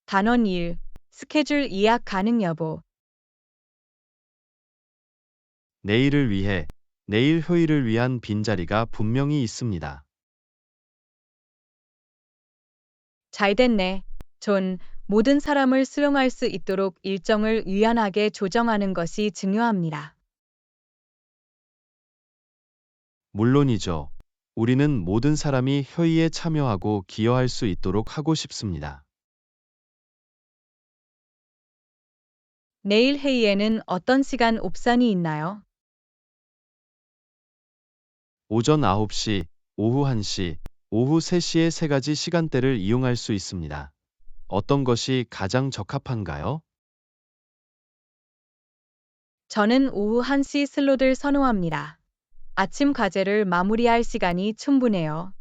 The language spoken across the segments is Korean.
단원 1. 스케줄 예약 가능 여부. 내일을 위해, 내일 휴일을 위한 빈자리가 분명히 있습니다. 잘 됐네. 존, 모든 사람을 수용할 수 있도록 일정을 유연하게 조정하는 것이 중요합니다. 물론이죠. 우리는 모든 사람이 회의에 참여하고 기여할 수 있도록 하고 싶습니다. 내일 회의에는 어떤 시간 옵션이 있나요? 오전 9시, 오후 1시, 오후 3시의 세 가지 시간대를 이용할 수 있습니다. 어떤 것이 가장 적합한가요? 저는 오후 1시 슬롯을 선호합니다. 아침 과제를 마무리할 시간이 충분해요.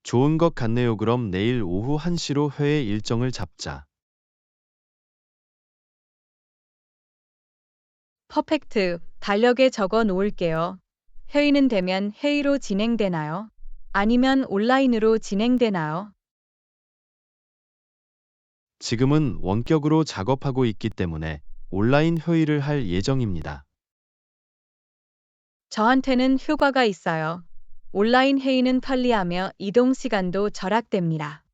좋은 것 같네요. 그럼 내일 오후 1시로 회의 일정을 잡자. 퍼펙트. 달력에 적어 놓을게요. 회의는 되면 회의로 진행되나요? 아니면 온라인으로 진행되나요? 지금은 원격으로 작업하고 있기 때문에 온라인 회의를 할 예정입니다. 저한테는 효과가 있어요. 온라인 회의는 편리하며 이동 시간도 절약됩니다.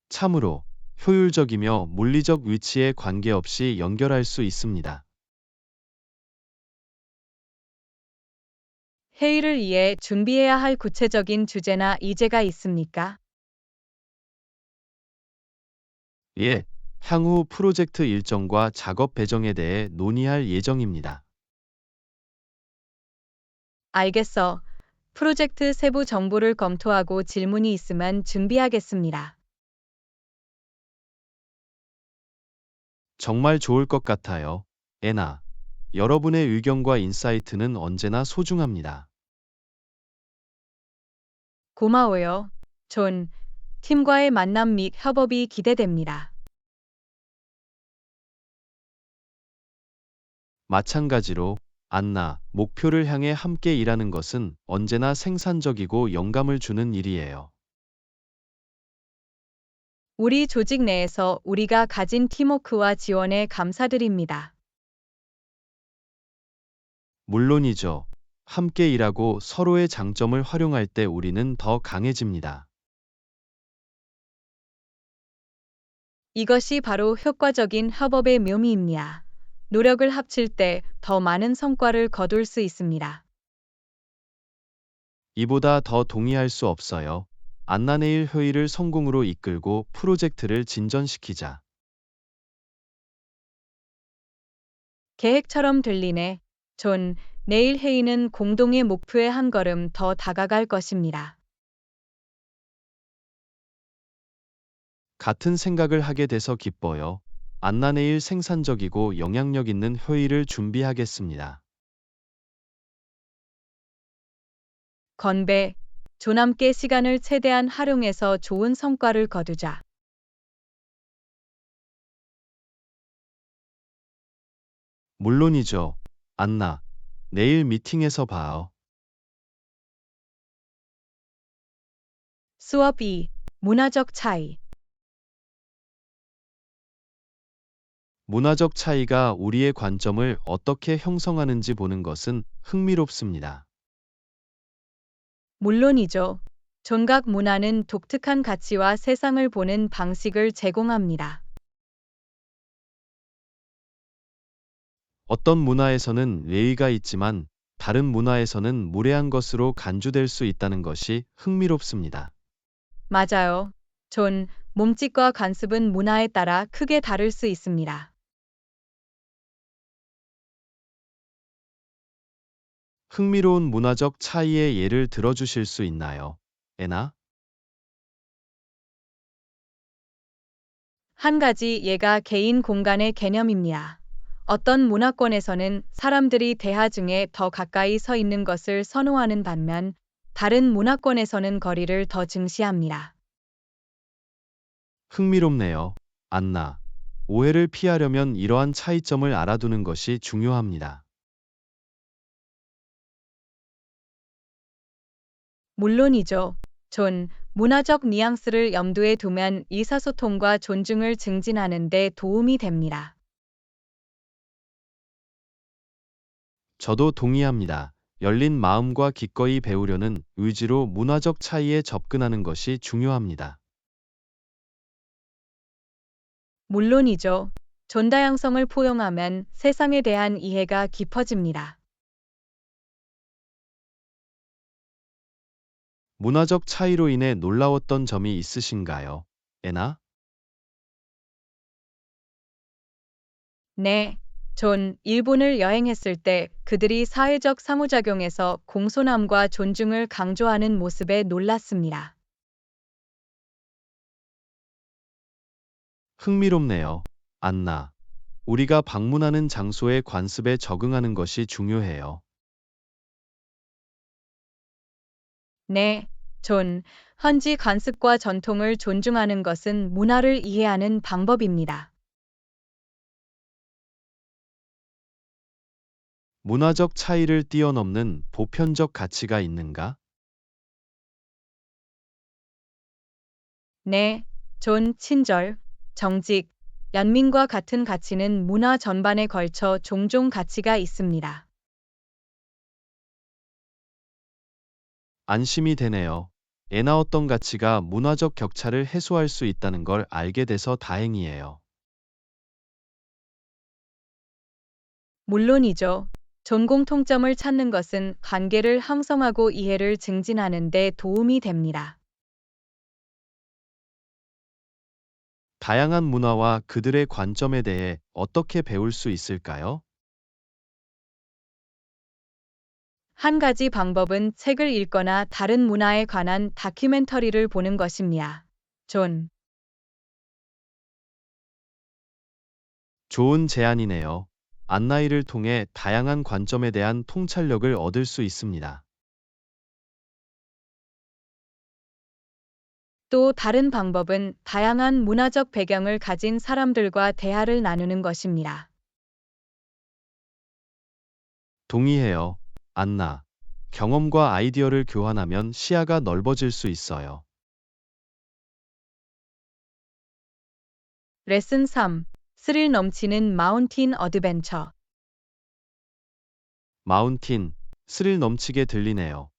참으로 효율적이며 물리적 위치에 관계없이 연결할 수 있습니다. 회의를 위해 준비해야 할 구체적인 주제나 이제가 있습니까? 예, 향후 프로젝트 일정과 작업 배정에 대해 논의할 예정입니다. 알겠어. 프로젝트 세부 정보를 검토하고 질문이 있으면 준비하겠습니다. 정말 좋을 것 같아요. 애나, 여러분의 의견과 인사이트는 언제나 소중합니다. 고마워요. 존, 팀과의 만남 및 협업이 기대됩니다. 마찬가지로, 안나, 목표를 향해 함께 일하는 것은 언제나 생산적이고 영감을 주는 일이에요. 우리 조직 내에서 우리가 가진 팀워크와 지원에 감사드립니다. 물론이죠. 함께 일하고 서로의 장점을 활용할 때 우리는 더 강해집니다. 이것이 바로 효과적인 협업의 묘미입니다. 노력을 합칠 때 더 많은 성과를 거둘 수 있습니다. 이보다 더 동의할 수 없어요. 안나 내일 회의를 성공으로 이끌고 프로젝트를 진전시키자. 계획처럼 들리네. 존, 내일 회의는 공동의 목표에 한 걸음 더 다가갈 것입니다. 같은 생각을 하게 돼서 기뻐요. 안나 내일 생산적이고 영향력 있는 회의를 준비하겠습니다. 건배, 존 함께 시간을 최대한 활용해서 좋은 성과를 거두자. 물론이죠. 안나, 내일 미팅에서 봐요. 수업 2. 문화적 차이. 문화적 차이가 우리의 관점을 어떻게 형성하는지 보는 것은 흥미롭습니다. 물론이죠. 존각 문화는 독특한 가치와 세상을 보는 방식을 제공합니다. 어떤 문화에서는 예의가 있지만 다른 문화에서는 무례한 것으로 간주될 수 있다는 것이 흥미롭습니다. 맞아요. 존, 몸짓과 관습은 문화에 따라 크게 다를 수 있습니다. 흥미로운 문화적 차이의 예를 들어주실 수 있나요? 애나? 한 가지 예가 개인 공간의 개념입니다. 어떤 문화권에서는 사람들이 대화 중에 더 가까이 서 있는 것을 선호하는 반면 다른 문화권에서는 거리를 더 중시합니다. 흥미롭네요. 안나. 오해를 피하려면 이러한 차이점을 알아두는 것이 중요합니다. 물론이죠. 문화적 뉘앙스를 염두에 두면 의사소통과 존중을 증진하는 데 도움이 됩니다. 저도 동의합니다. 열린 마음과 기꺼이 배우려는 의지로 문화적 차이에 접근하는 것이 중요합니다. 물론이죠. 존다양성을 포용하면 세상에 대한 이해가 깊어집니다. 문화적 차이로 인해 놀라웠던 점이 있으신가요? 애나? 네. 일본을 여행했을 때 그들이 사회적 상호작용에서 공손함과 존중을 강조하는 모습에 놀랐습니다. 흥미롭네요. 안나. 우리가 방문하는 장소의 관습에 적응하는 것이 중요해요. 네. 현지 관습과 전통을 존중하는 것은 문화를 이해하는 방법입니다. 문화적 차이를 뛰어넘는 보편적 가치가 있는가? 네. 친절, 정직, 연민과 같은 가치는 문화 전반에 걸쳐 종종 가치가 있습니다. 안심이 되네요. 애나 어떤 가치가 문화적 격차를 해소할 수 있다는 걸 알게 돼서 다행이에요. 물론이죠. 공통점을 찾는 것은 관계를 형성하고 이해를 증진하는 데 도움이 됩니다. 다양한 문화와 그들의 관점에 대해 어떻게 배울 수 있을까요? 한 가지 방법은 책을 읽거나 다른 문화에 관한 다큐멘터리를 보는 것입니다. 존. 좋은 제안이네요. 안나이를 통해 다양한 관점에 대한 통찰력을 얻을 수 있습니다. 또 다른 방법은 다양한 문화적 배경을 가진 사람들과 대화를 나누는 것입니다. 동의해요. 안나. 경험과 아이디어를 교환하면 시야가 넓어질 수 있어요. 레슨 3. 스릴 넘치는 마운틴 어드벤처. 마운틴, 스릴 넘치게 들리네요.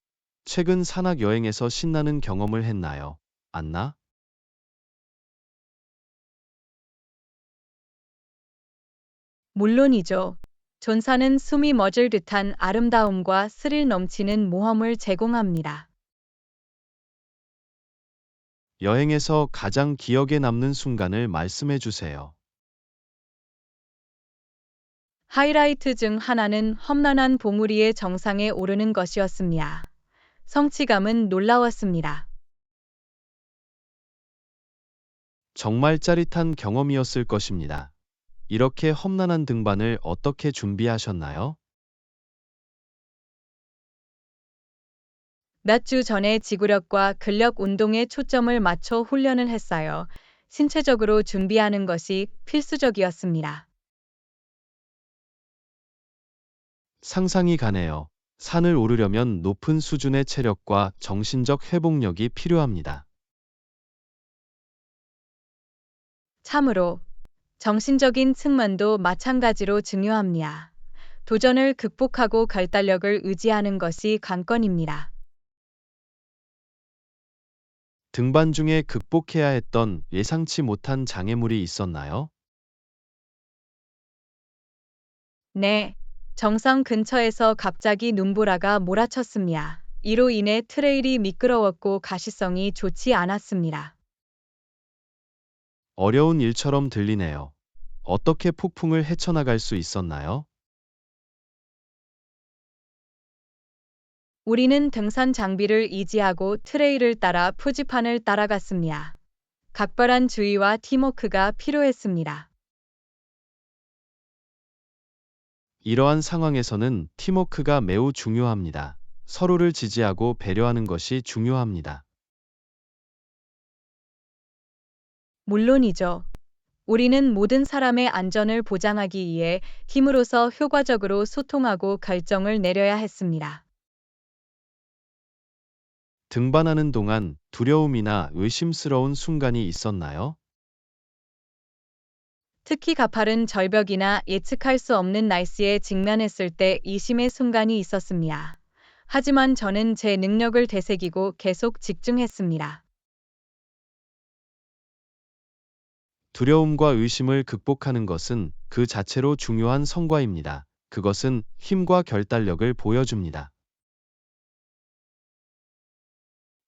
최근 산악 여행에서 신나는 경험을 했나요? 안나? 물론이죠. 존사는 숨이 멎을 듯한 아름다움과 스릴 넘치는 모험을 제공합니다. 여행에서 가장 기억에 남는 순간을 말씀해 주세요. 하이라이트 중 하나는 험난한 봉우리의 정상에 오르는 것이었습니다. 성취감은 놀라웠습니다. 정말 짜릿한 경험이었을 것입니다. 이렇게 험난한 등반을 어떻게 준비하셨나요? 몇 주 전에 지구력과 근력 운동에 초점을 맞춰 훈련을 했어요. 신체적으로 준비하는 것이 필수적이었습니다. 상상이 가네요. 산을 오르려면 높은 수준의 체력과 정신적 회복력이 필요합니다. 참으로 정신적인 측면도 마찬가지로 중요합니다. 도전을 극복하고 결단력을 의지하는 것이 관건입니다. 등반 중에 극복해야 했던 예상치 못한 장애물이 있었나요? 네, 정상 근처에서 갑자기 눈보라가 몰아쳤습니다. 이로 인해 트레일이 미끄러웠고 가시성이 좋지 않았습니다. 어려운 일처럼 들리네요. 어떻게 폭풍을 헤쳐나갈 수 있었나요? 우리는 등산 장비를 이지하고 트레일을 따라 표지판을 따라갔습니다. 각별한 주의와 팀워크가 필요했습니다. 이러한 상황에서는 팀워크가 매우 중요합니다. 서로를 지지하고 배려하는 것이 중요합니다. 물론이죠. 우리는 모든 사람의 안전을 보장하기 위해 팀으로서 효과적으로 소통하고 결정을 내려야 했습니다. 등반하는 동안 두려움이나 의심스러운 순간이 있었나요? 특히 가파른 절벽이나 예측할 수 없는 날씨에 직면했을 때 이심의 순간이 있었습니다. 하지만 저는 제 능력을 되새기고 계속 집중했습니다. 두려움과 의심을 극복하는 것은 그 자체로 중요한 성과입니다. 그것은 힘과 결단력을 보여줍니다.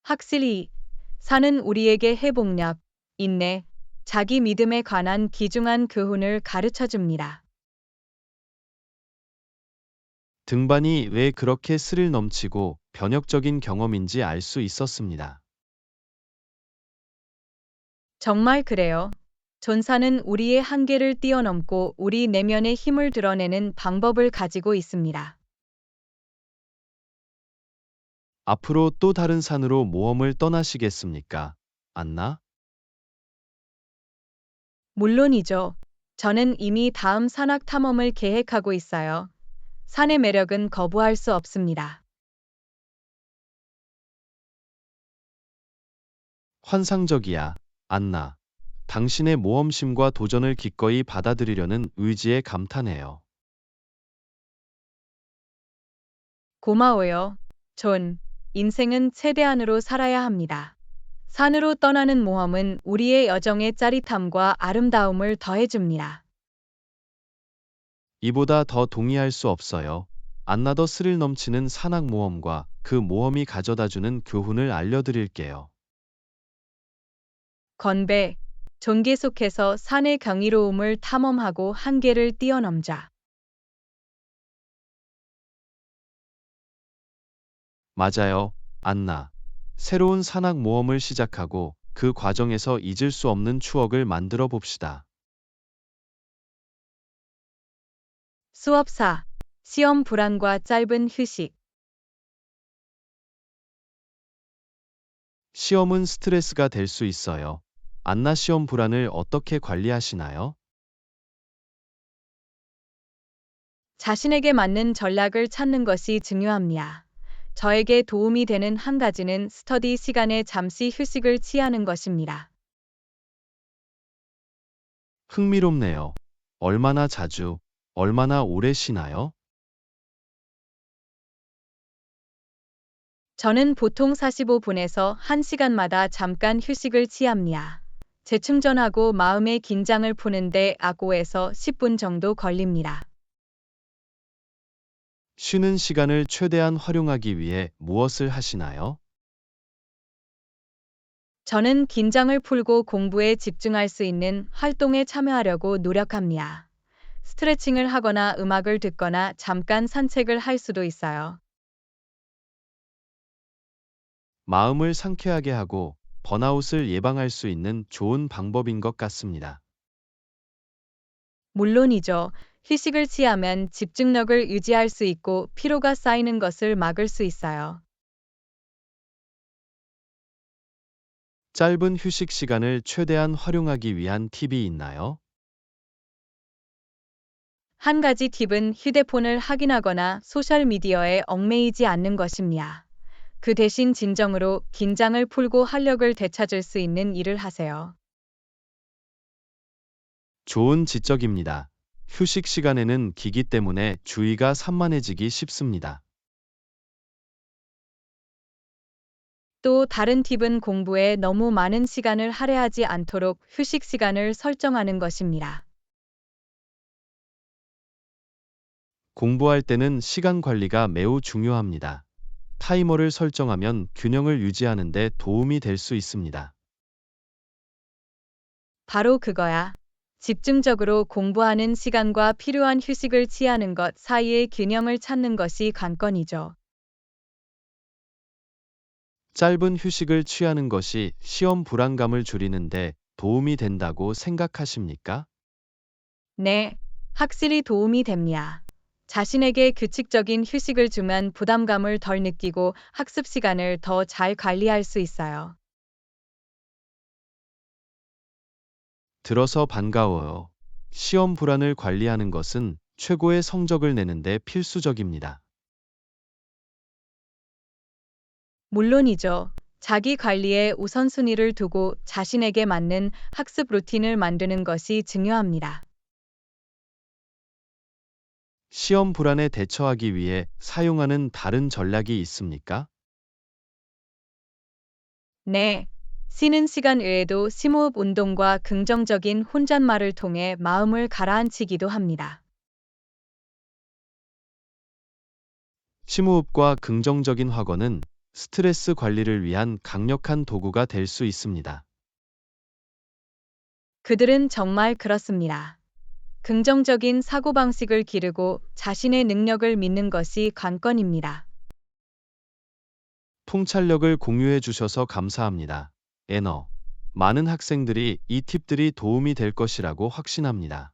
확실히 산은 우리에게 회복력, 인내, 자기 믿음에 관한 귀중한 교훈을 가르쳐 줍니다. 등반이 왜 그렇게 스릴 넘치고 변혁적인 경험인지 알 수 있었습니다. 정말 그래요. 전사는 우리의 한계를 뛰어넘고 우리 내면의 힘을 드러내는 방법을 가지고 있습니다. 앞으로 또 다른 산으로 모험을 떠나시겠습니까? 안나? 물론이죠. 저는 이미 다음 산악 탐험을 계획하고 있어요. 산의 매력은 거부할 수 없습니다. 환상적이야, 안나. 당신의 모험심과 도전을 기꺼이 받아들이려는 의지에 감탄해요. 고마워요. 존. 인생은 최대한으로 살아야 합니다. 산으로 떠나는 모험은 우리의 여정의 짜릿함과 아름다움을 더해줍니다. 이보다 더 동의할 수 없어요. 안나더 스릴 넘치는 산악 모험과 그 모험이 가져다주는 교훈을 알려드릴게요. 건배. 존 계속해서 산의 경이로움을 탐험하고 한계를 뛰어넘자. 맞아요, 안나. 새로운 산악 모험을 시작하고 그 과정에서 잊을 수 없는 추억을 만들어 봅시다. 수업사. 시험 불안과 짧은 휴식. 시험은 스트레스가 될 수 있어요. 안나 시험 불안을 어떻게 관리하시나요? 자신에게 맞는 전략을 찾는 것이 중요합니다. 저에게 도움이 되는 한 가지는 스터디 시간에 잠시 휴식을 취하는 것입니다. 흥미롭네요. 얼마나 자주, 얼마나 오래 쉬나요? 저는 보통 45분에서 1시간마다 잠깐 휴식을 취합니다. 재충전하고 마음의 긴장을 푸는데 5에서 10분 정도 걸립니다. 쉬는 시간을 최대한 활용하기 위해 무엇을 하시나요? 저는 긴장을 풀고 공부에 집중할 수 있는 활동에 참여하려고 노력합니다. 스트레칭을 하거나 음악을 듣거나 잠깐 산책을 할 수도 있어요. 마음을 상쾌하게 하고 번아웃을 예방할 수 있는 좋은 방법인 것 같습니다. 물론이죠. 휴식을 취하면 집중력을 유지할 수 있고 피로가 쌓이는 것을 막을 수 있어요. 짧은 휴식 시간을 최대한 활용하기 위한 팁이 있나요? 한 가지 팁은 휴대폰을 확인하거나 소셜미디어에 얽매이지 않는 것입니다. 그 대신 진정으로 긴장을 풀고 활력을 되찾을 수 있는 일을 하세요. 좋은 지적입니다. 휴식 시간에는 기기 때문에 주의가 산만해지기 쉽습니다. 또 다른 팁은 공부에 너무 많은 시간을 할애하지 않도록 휴식 시간을 설정하는 것입니다. 공부할 때는 시간 관리가 매우 중요합니다. 타이머를 설정하면 균형을 유지하는 데 도움이 될 수 있습니다. 바로 그거야. 집중적으로 공부하는 시간과 필요한 휴식을 취하는 것 사이의 균형을 찾는 것이 관건이죠. 짧은 휴식을 취하는 것이 시험 불안감을 줄이는데 도움이 된다고 생각하십니까? 네, 확실히 도움이 됩니다. 자신에게 규칙적인 휴식을 주면 부담감을 덜 느끼고 학습 시간을 더 잘 관리할 수 있어요. 들어서 반가워요. 시험 불안을 관리하는 것은 최고의 성적을 내는데 필수적입니다. 물론이죠. 자기 관리에 우선순위를 두고 자신에게 맞는 학습 루틴을 만드는 것이 중요합니다. 시험 불안에 대처하기 위해 사용하는 다른 전략이 있습니까? 네. 쉬는 시간 외에도 심호흡 운동과 긍정적인 혼잣말을 통해 마음을 가라앉히기도 합니다. 심호흡과 긍정적인 확언은 스트레스 관리를 위한 강력한 도구가 될 수 있습니다. 그들은 정말 그렇습니다. 긍정적인 사고방식을 기르고 자신의 능력을 믿는 것이 관건입니다. 통찰력을 공유해 주셔서 감사합니다. 많은 학생들이 이 팁들이 도움이 될 것이라고 확신합니다.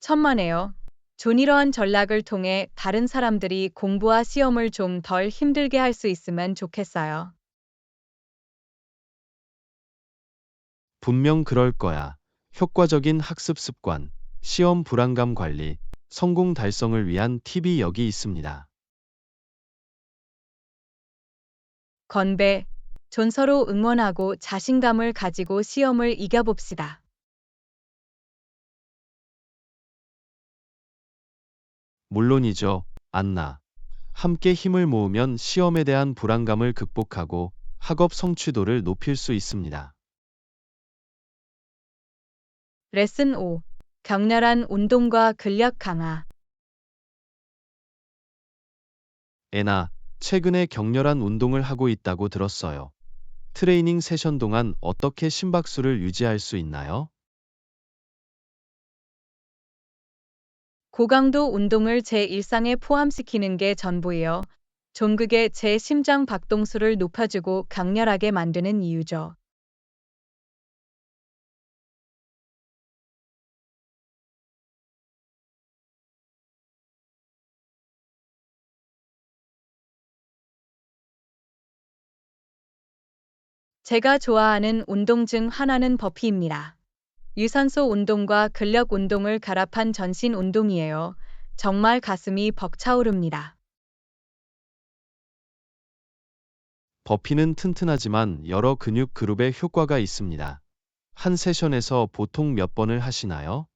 천만에요. 이러한 전략을 통해 다른 사람들이 공부와 시험을 좀 덜 힘들게 할 수 있으면 좋겠어요. 분명 그럴 거야. 효과적인 학습 습관, 시험 불안감 관리, 성공 달성을 위한 팁이 여기 있습니다. 건배, 서로 응원하고 자신감을 가지고 시험을 이겨봅시다. 물론이죠, 안나. 함께 힘을 모으면 시험에 대한 불안감을 극복하고 학업 성취도를 높일 수 있습니다. 레슨 5. 격렬한 운동과 근력 강화. 애나, 최근에 격렬한 운동을 하고 있다고 들었어요. 트레이닝 세션 동안 어떻게 심박수를 유지할 수 있나요? 고강도 운동을 제 일상에 포함시키는 게 전부예요. 그게 제 심장 박동수를 높여주고 강렬하게 만드는 이유죠. 제가 좋아하는 운동 중 하나는 버피입니다. 유산소 운동과 근력 운동을 결합한 전신 운동이에요. 정말 가슴이 벅차오릅니다. 버피는 튼튼하지만 여러 근육 그룹에 효과가 있습니다. 한 세션에서 보통 몇 번을 하시나요?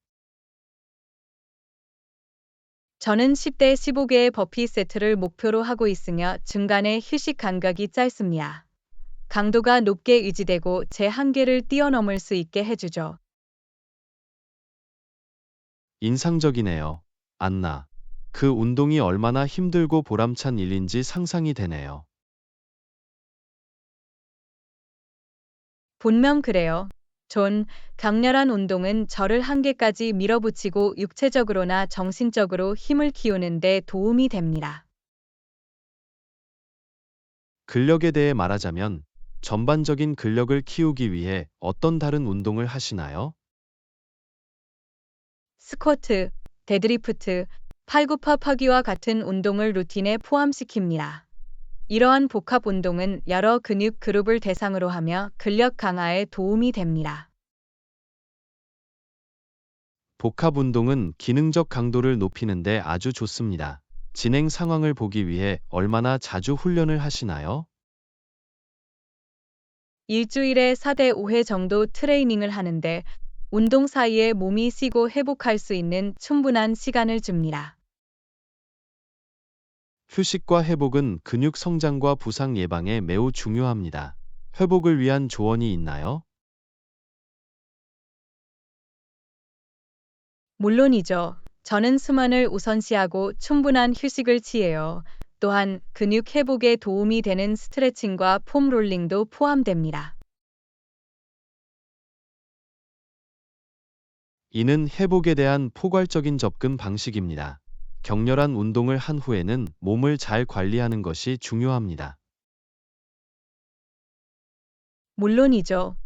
저는 10대 15개의 버피 세트를 목표로 하고 있으며 중간에 휴식 간격이 짧습니다. 강도가 높게 유지되고 제 한계를 뛰어넘을 수 있게 해주죠. 인상적이네요. 안나. 그 운동이 얼마나 힘들고 보람찬 일인지 상상이 되네요. 분명 그래요. 강렬한 운동은 저를 한계까지 밀어붙이고 육체적으로나 정신적으로 힘을 키우는 데 도움이 됩니다. 근력에 대해 말하자면 전반적인 근력을 키우기 위해 어떤 다른 운동을 하시나요? 스쿼트, 데드리프트, 팔굽혀펴기와 같은 운동을 루틴에 포함시킵니다. 이러한 복합 운동은 여러 근육 그룹을 대상으로 하며 근력 강화에 도움이 됩니다. 복합 운동은 기능적 강도를 높이는데 아주 좋습니다. 진행 상황을 보기 위해 얼마나 자주 훈련을 하시나요? 일주일에 4대 5회 정도 트레이닝을 하는데 운동 사이에 몸이 쉬고 회복할 수 있는 충분한 시간을 줍니다. 휴식과 회복은 근육 성장과 부상 예방에 매우 중요합니다. 회복을 위한 조언이 있나요? 물론이죠. 저는 수면을 우선시하고 충분한 휴식을 취해요. 또한 근육 회복에 도움이 되는 스트레칭과 폼 롤링도 포함됩니다. 이는 회복에 대한 포괄적인 접근 방식입니다. 격렬한 운동을 한 후에는 몸을 잘 관리하는 것이 중요합니다. 물론이죠.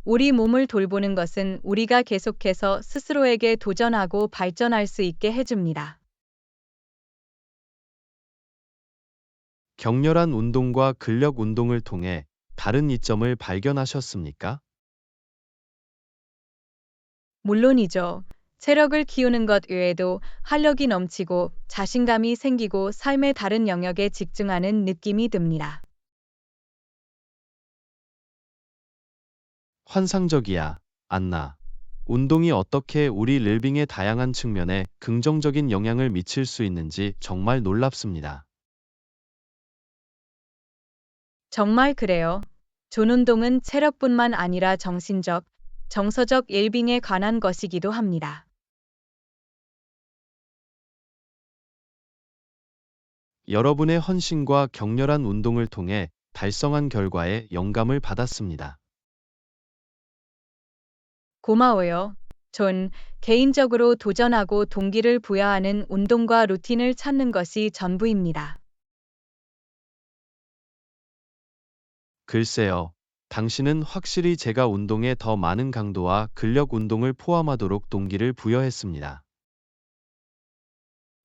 우리 몸을 돌보는 것은 우리가 계속해서 스스로에게 도전하고 발전할 수 있게 해줍니다. 격렬한 운동과 근력 운동을 통해 다른 이점을 발견하셨습니까? 물론이죠. 체력을 키우는 것 외에도 활력이 넘치고 자신감이 생기고 삶의 다른 영역에 집중하는 느낌이 듭니다. 환상적이야, 안나. 운동이 어떻게 우리 웰빙의 다양한 측면에 긍정적인 영향을 미칠 수 있는지 정말 놀랍습니다. 정말 그래요. 존 운동은 체력뿐만 아니라 정신적, 정서적 웰빙에 관한 것이기도 합니다. 여러분의 헌신과 격렬한 운동을 통해 달성한 결과에 영감을 받았습니다. 고마워요. 존, 개인적으로 도전하고 동기를 부여하는 운동과 루틴을 찾는 것이 전부입니다. 글쎄요. 당신은 확실히 제가 운동에 더 많은 강도와 근력 운동을 포함하도록 동기를 부여했습니다.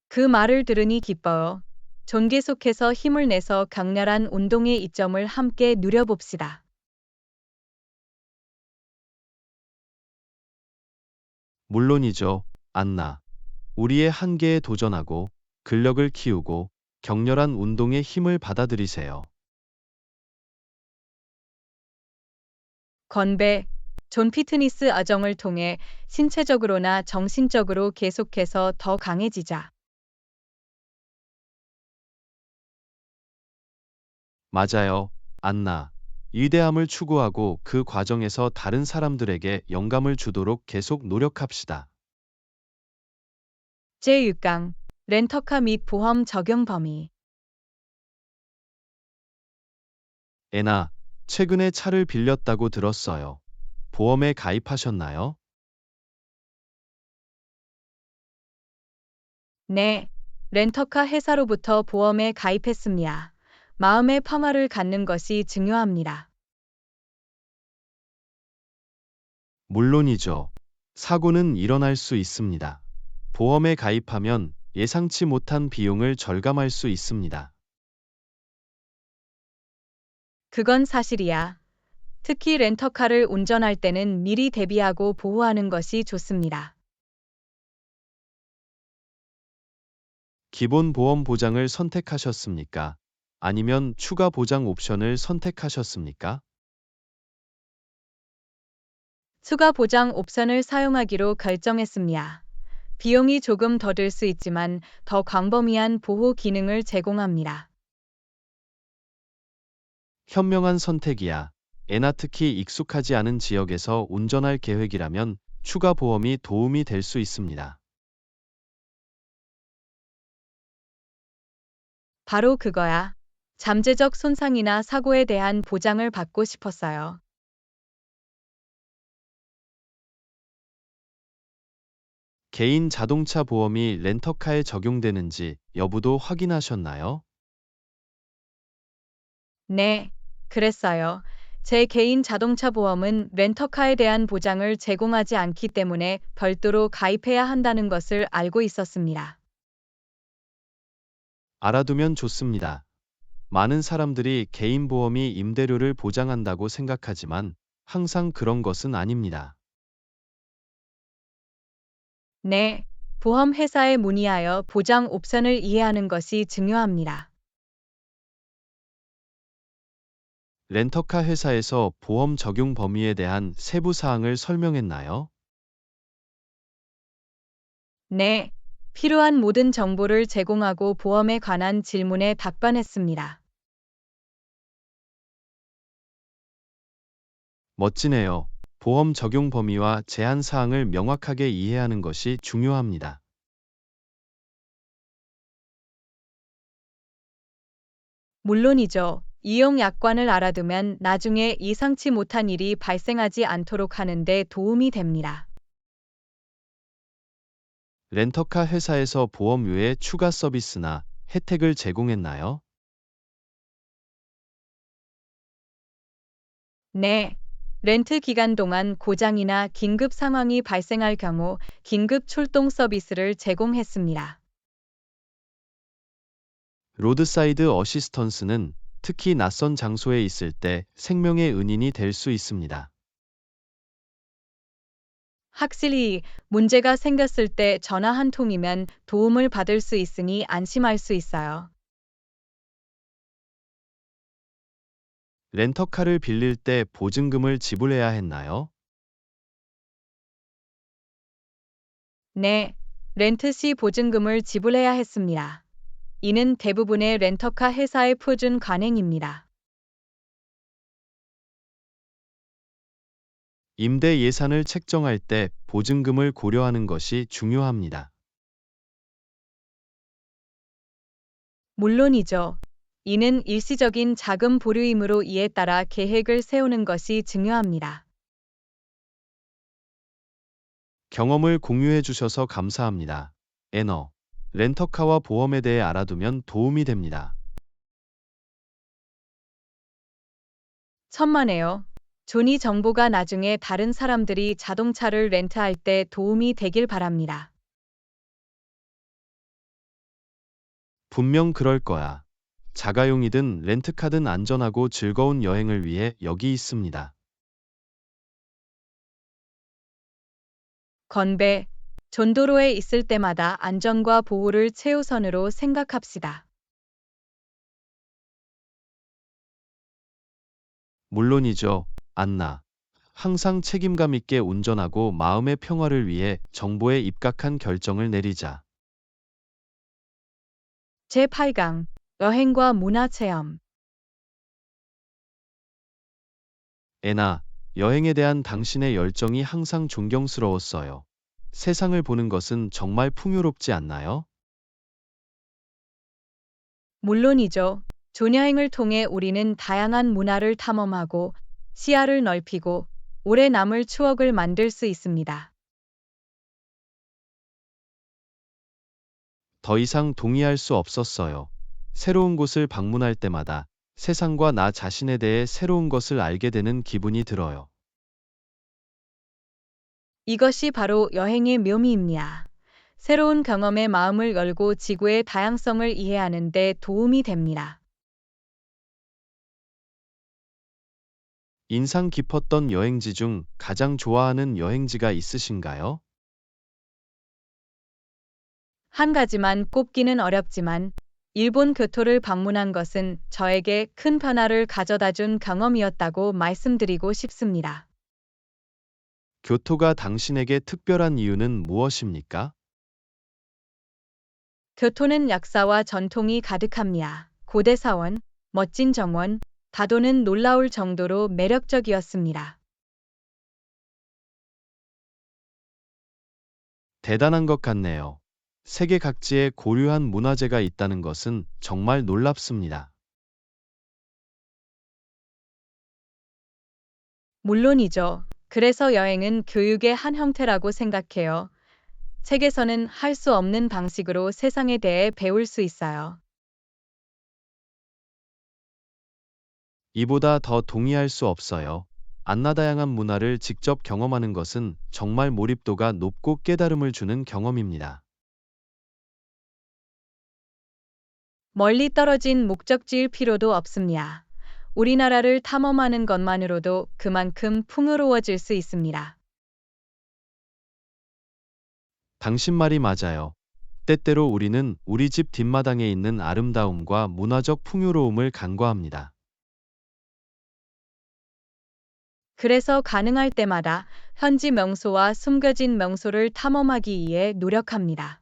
그 말을 들으니 기뻐요. 존 계속해서 힘을 내서 강렬한 운동의 이점을 함께 누려봅시다. 물론이죠, 안나. 우리의 한계에 도전하고 근력을 키우고 격렬한 운동의 힘을 받아들이세요. 건배, 존 피트니스 아정을 통해 신체적으로나 정신적으로 계속해서 더 강해지자. 맞아요, 안나. 위대함을 추구하고 그 과정에서 다른 사람들에게 영감을 주도록 계속 노력합시다. 제6강 렌터카 및 보험 적용 범위. 애나, 최근에 차를 빌렸다고 들었어요. 보험에 가입하셨나요? 네, 렌터카 회사로부터 보험에 가입했습니다. 마음의 평화를 갖는 것이 중요합니다. 물론이죠. 사고는 일어날 수 있습니다. 보험에 가입하면 예상치 못한 비용을 절감할 수 있습니다. 그건 사실이야. 특히 렌터카를 운전할 때는 미리 대비하고 보호하는 것이 좋습니다. 기본 보험 보장을 선택하셨습니까? 아니면 추가 보장 옵션을 선택하셨습니까? 추가 보장 옵션을 사용하기로 결정했습니다. 비용이 조금 더 들 수 있지만 더 광범위한 보호 기능을 제공합니다. 현명한 선택이야. 애나 특히 익숙하지 않은 지역에서 운전할 계획이라면 추가 보험이 도움이 될 수 있습니다. 바로 그거야. 잠재적 손상이나 사고에 대한 보장을 받고 싶었어요. 개인 자동차 보험이 렌터카에 적용되는지 여부도 확인하셨나요? 네, 그랬어요. 제 개인 자동차 보험은 렌터카에 대한 보장을 제공하지 않기 때문에 별도로 가입해야 한다는 것을 알고 있었습니다. 알아두면 좋습니다. 많은 사람들이 개인 보험이 임대료를 보장한다고 생각하지만 항상 그런 것은 아닙니다. 네, 보험 회사에 문의하여 보장 옵션을 이해하는 것이 중요합니다. 렌터카 회사에서 보험 적용 범위에 대한 세부 사항을 설명했나요? 네, 필요한 모든 정보를 제공하고 보험에 관한 질문에 답변했습니다. 멋지네요. 보험 적용 범위와 제한 사항을 명확하게 이해하는 것이 중요합니다. 물론이죠. 이용 약관을 알아두면 나중에 예상치 못한 일이 발생하지 않도록 하는 데 도움이 됩니다. 렌터카 회사에서 보험 외에 추가 서비스나 혜택을 제공했나요? 네, 렌트 기간 동안 고장이나 긴급 상황이 발생할 경우 긴급 출동 서비스를 제공했습니다. 로드사이드 어시스턴스는 특히 낯선 장소에 있을 때 생명의 은인이 될 수 있습니다. 확실히 문제가 생겼을 때 전화 한 통이면 도움을 받을 수 있으니 안심할 수 있어요. 렌터카를 빌릴 때 보증금을 지불해야 했나요? 네, 렌트 시 보증금을 지불해야 했습니다. 이는 대부분의 렌터카 회사의 표준 관행입니다. 임대 예산을 책정할 때 보증금을 고려하는 것이 중요합니다. 물론이죠. 이는 일시적인 자금 보류이므로 이에 따라 계획을 세우는 것이 중요합니다. 경험을 공유해 주셔서 감사합니다. 에너. 렌터카와 보험에 대해 알아두면 도움이 됩니다. 천만에요. 존이 정보가 나중에 다른 사람들이 자동차를 렌트할 때 도움이 되길 바랍니다. 분명 그럴 거야. 자가용이든 렌트카든 안전하고 즐거운 여행을 위해 여기 있습니다. 건배, 전도로에 있을 때마다 안전과 보호를 최우선으로 생각합시다. 물론이죠, 안나. 항상 책임감 있게 운전하고 마음의 평화를 위해 정보에 입각한 결정을 내리자. 제8강 여행과 문화체험. 애나, 여행에 대한 당신의 열정이 항상 존경스러웠어요. 세상을 보는 것은 정말 풍요롭지 않나요? 물론이죠. 존여행을 통해 우리는 다양한 문화를 탐험하고 시야를 넓히고 오래 남을 추억을 만들 수 있습니다. 더 이상 동의할 수 없었어요. 새로운 곳을 방문할 때마다 세상과 나 자신에 대해 새로운 것을 알게 되는 기분이 들어요. 이것이 바로 여행의 묘미입니다. 새로운 경험에 마음을 열고 지구의 다양성을 이해하는 데 도움이 됩니다. 인상 깊었던 여행지 중 가장 좋아하는 여행지가 있으신가요? 한 가지만 꼽기는 어렵지만 일본 교토를 방문한 것은 저에게 큰 변화를 가져다 준 경험이었다고 말씀드리고 싶습니다. 교토가 당신에게 특별한 이유는 무엇입니까? 교토는 역사와 전통이 가득합니다. 고대 사원, 멋진 정원, 다도는 놀라울 정도로 매력적이었습니다. 대단한 것 같네요. 세계 각지에 고유한 문화재가 있다는 것은 정말 놀랍습니다. 물론이죠. 그래서 여행은 교육의 한 형태라고 생각해요. 책에서는 할 수 없는 방식으로 세상에 대해 배울 수 있어요. 이보다 더 동의할 수 없어요. 안나다양한 문화를 직접 경험하는 것은 정말 몰입도가 높고 깨달음을 주는 경험입니다. 멀리 떨어진 목적지일 필요도 없습니다. 우리나라를 탐험하는 것만으로도 그만큼 풍요로워질 수 있습니다. 당신 말이 맞아요. 때때로 우리는 우리 집 뒷마당에 있는 아름다움과 문화적 풍요로움을 간과합니다. 그래서 가능할 때마다 현지 명소와 숨겨진 명소를 탐험하기 위해 노력합니다.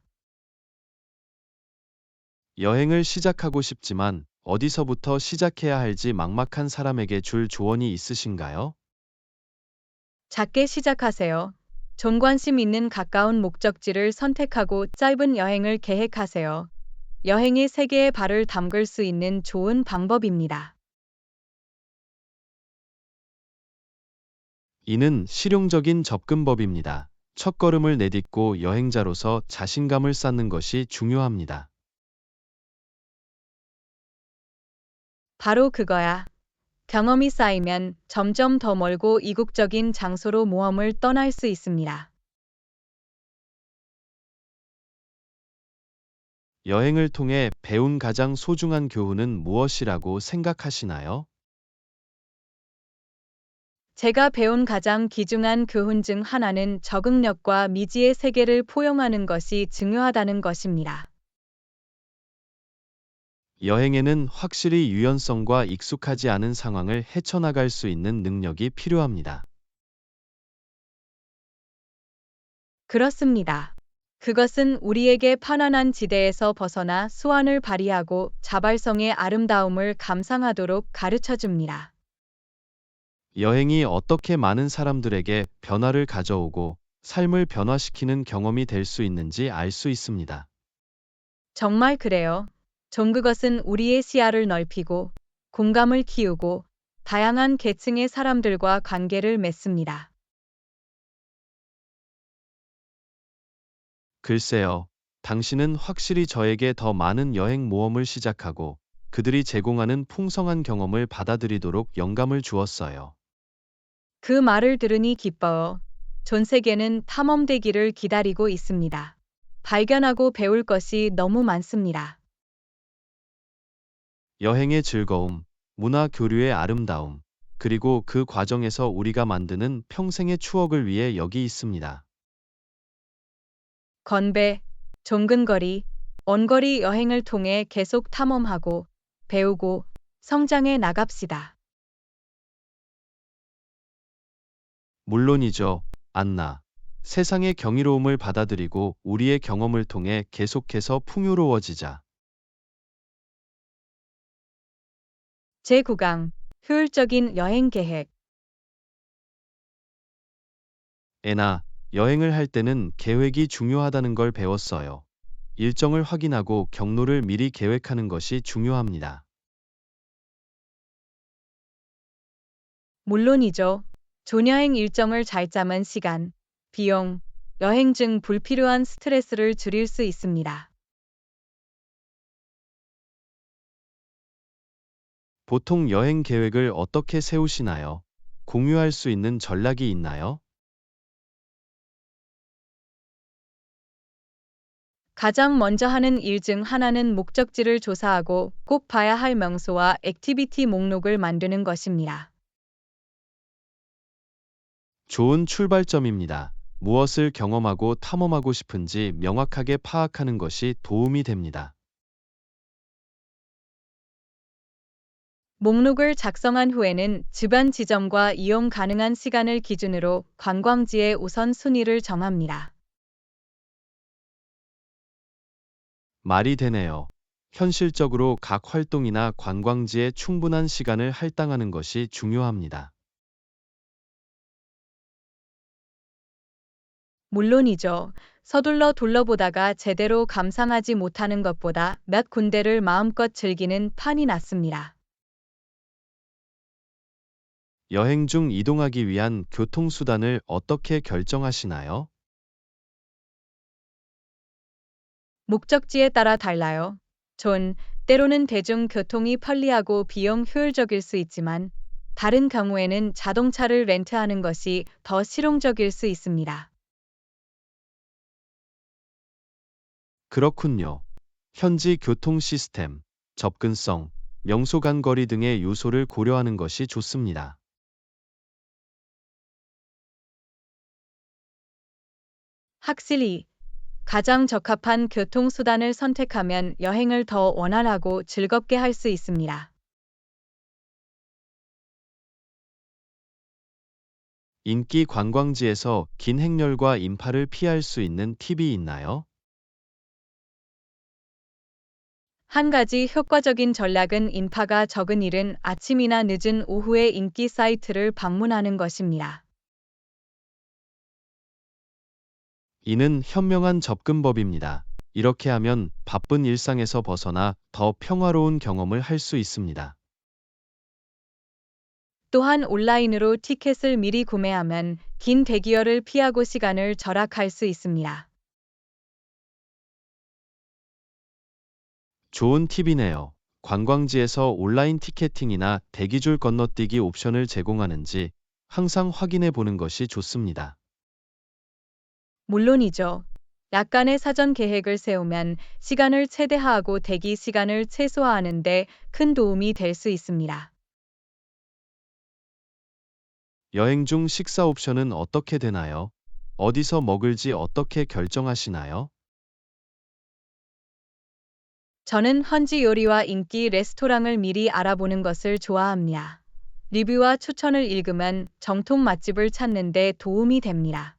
여행을 시작하고 싶지만 어디서부터 시작해야 할지 막막한 사람에게 줄 조언이 있으신가요? 작게 시작하세요. 전관심 있는 가까운 목적지를 선택하고 짧은 여행을 계획하세요. 여행의 세계에 발을 담글 수 있는 좋은 방법입니다. 이는 실용적인 접근법입니다. 첫걸음을 내딛고 여행자로서 자신감을 쌓는 것이 중요합니다. 바로 그거야. 경험이 쌓이면 점점 더 멀고 이국적인 장소로 모험을 떠날 수 있습니다. 여행을 통해 배운 가장 소중한 교훈은 무엇이라고 생각하시나요? 제가 배운 가장 귀중한 교훈 중 하나는 적응력과 미지의 세계를 포용하는 것이 중요하다는 것입니다. 여행에는 확실히 유연성과 익숙하지 않은 상황을 헤쳐나갈 수 있는 능력이 필요합니다. 그렇습니다. 그것은 우리에게 편안한 지대에서 벗어나 수완을 발휘하고 자발성의 아름다움을 감상하도록 가르쳐 줍니다. 여행이 어떻게 많은 사람들에게 변화를 가져오고 삶을 변화시키는 경험이 될 수 있는지 알 수 있습니다. 정말 그래요. 그것은 우리의 시야를 넓히고 공감을 키우고 다양한 계층의 사람들과 관계를 맺습니다. 글쎄요, 당신은 확실히 저에게 더 많은 여행 모험을 시작하고 그들이 제공하는 풍성한 경험을 받아들이도록 영감을 주었어요. 그 말을 들으니 기뻐요. 전 세계는 탐험되기를 기다리고 있습니다. 발견하고 배울 것이 너무 많습니다. 여행의 즐거움, 문화 교류의 아름다움, 그리고 그 과정에서 우리가 만드는 평생의 추억을 위해 여기 있습니다. 건배, 종근거리, 원거리 여행을 통해 계속 탐험하고 배우고 성장해 나갑시다. 물론이죠, 안나. 세상의 경이로움을 받아들이고 우리의 경험을 통해 계속해서 풍요로워지자. 제9강 효율적인 여행 계획. 애나, 여행을 할 때는 계획이 중요하다는 걸 배웠어요. 일정을 확인하고 경로를 미리 계획하는 것이 중요합니다. 물론이죠. 존여행 일정을 잘 짜면 시간, 비용, 여행 중 불필요한 스트레스를 줄일 수 있습니다. 보통 여행 계획을 어떻게 세우시나요? 공유할 수 있는 전략이 있나요? 가장 먼저 하는 일 중 하나는 목적지를 조사하고 꼭 봐야 할 명소와 액티비티 목록을 만드는 것입니다. 좋은 출발점입니다. 무엇을 경험하고 탐험하고 싶은지 명확하게 파악하는 것이 도움이 됩니다. 목록을 작성한 후에는 주변 지점과 이용 가능한 시간을 기준으로 관광지의 우선순위를 정합니다. 말이 되네요. 현실적으로 각 활동이나 관광지에 충분한 시간을 할당하는 것이 중요합니다. 물론이죠. 서둘러 둘러보다가 제대로 감상하지 못하는 것보다 몇 군데를 마음껏 즐기는 판이 낫습니다. 여행 중 이동하기 위한 교통수단을 어떻게 결정하시나요? 목적지에 따라 달라요. 때로는 대중교통이 편리하고 비용 효율적일 수 있지만 다른 경우에는 자동차를 렌트하는 것이 더 실용적일 수 있습니다. 그렇군요. 현지 교통 시스템, 접근성, 명소 간 거리 등의 요소를 고려하는 것이 좋습니다. 확실히 가장 적합한 교통수단을 선택하면 여행을 더 원활하고 즐겁게 할 수 있습니다. 인기 관광지에서 긴 행렬과 인파를 피할 수 있는 팁이 있나요? 한 가지 효과적인 전략은 인파가 적은 이른 아침이나 늦은 오후에 인기 사이트를 방문하는 것입니다. 이는 현명한 접근법입니다. 이렇게 하면 바쁜 일상에서 벗어나 더 평화로운 경험을 할 수 있습니다. 또한 온라인으로 티켓을 미리 구매하면 긴 대기열을 피하고 시간을 절약할 수 있습니다. 좋은 팁이네요. 관광지에서 온라인 티켓팅이나 대기줄 건너뛰기 옵션을 제공하는지 항상 확인해 보는 것이 좋습니다. 물론이죠. 약간의 사전 계획을 세우면 시간을 최대화하고 대기 시간을 최소화하는 데 큰 도움이 될 수 있습니다. 여행 중 식사 옵션은 어떻게 되나요? 어디서 먹을지 어떻게 결정하시나요? 저는 현지 요리와 인기 레스토랑을 미리 알아보는 것을 좋아합니다. 리뷰와 추천을 읽으면 정통 맛집을 찾는 데 도움이 됩니다.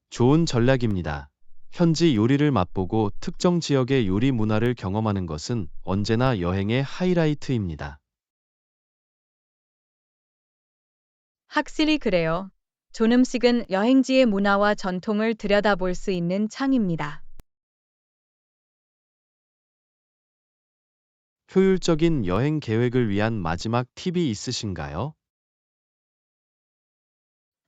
좋은 전략입니다. 현지 요리를 맛보고 특정 지역의 요리 문화를 경험하는 것은 언제나 여행의 하이라이트입니다. 확실히 그래요. 좋은 음식은 여행지의 문화와 전통을 들여다볼 수 있는 창입니다. 효율적인 여행 계획을 위한 마지막 팁이 있으신가요?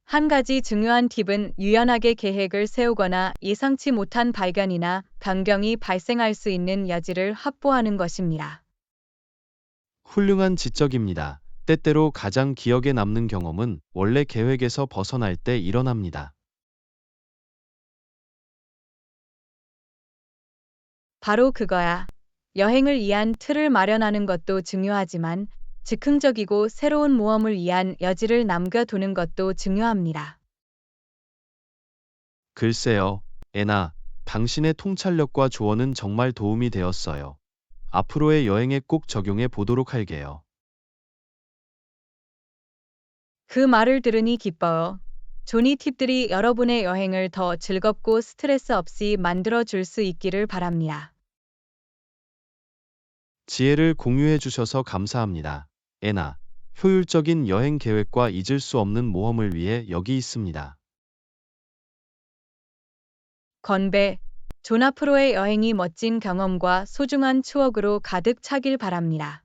한 가지 중요한 팁은 유연하게 계획을 세우거나 예상치 못한 발견이나 변경이 발생할 수 있는 여지를 확보하는 것입니다. 훌륭한 지적입니다. 때때로 가장 기억에 남는 경험은 원래 계획에서 벗어날 때 일어납니다. 바로 그거야. 여행을 위한 틀을 마련하는 것도 중요하지만 즉흥적이고 새로운 모험을 위한 여지를 남겨두는 것도 중요합니다. 글쎄요, 애나, 당신의 통찰력과 조언은 정말 도움이 되었어요. 앞으로의 여행에 꼭 적용해 보도록 할게요. 그 말을 들으니 기뻐요. 조니 팁들이 여러분의 여행을 더 즐겁고 스트레스 없이 만들어 줄 수 있기를 바랍니다. 지혜를 공유해 주셔서 감사합니다. 애나, 효율적인 여행 계획과 잊을 수 없는 모험을 위해 여기 있습니다. 건배, 존 앞으로의 여행이 멋진 경험과 소중한 추억으로 가득 차길 바랍니다.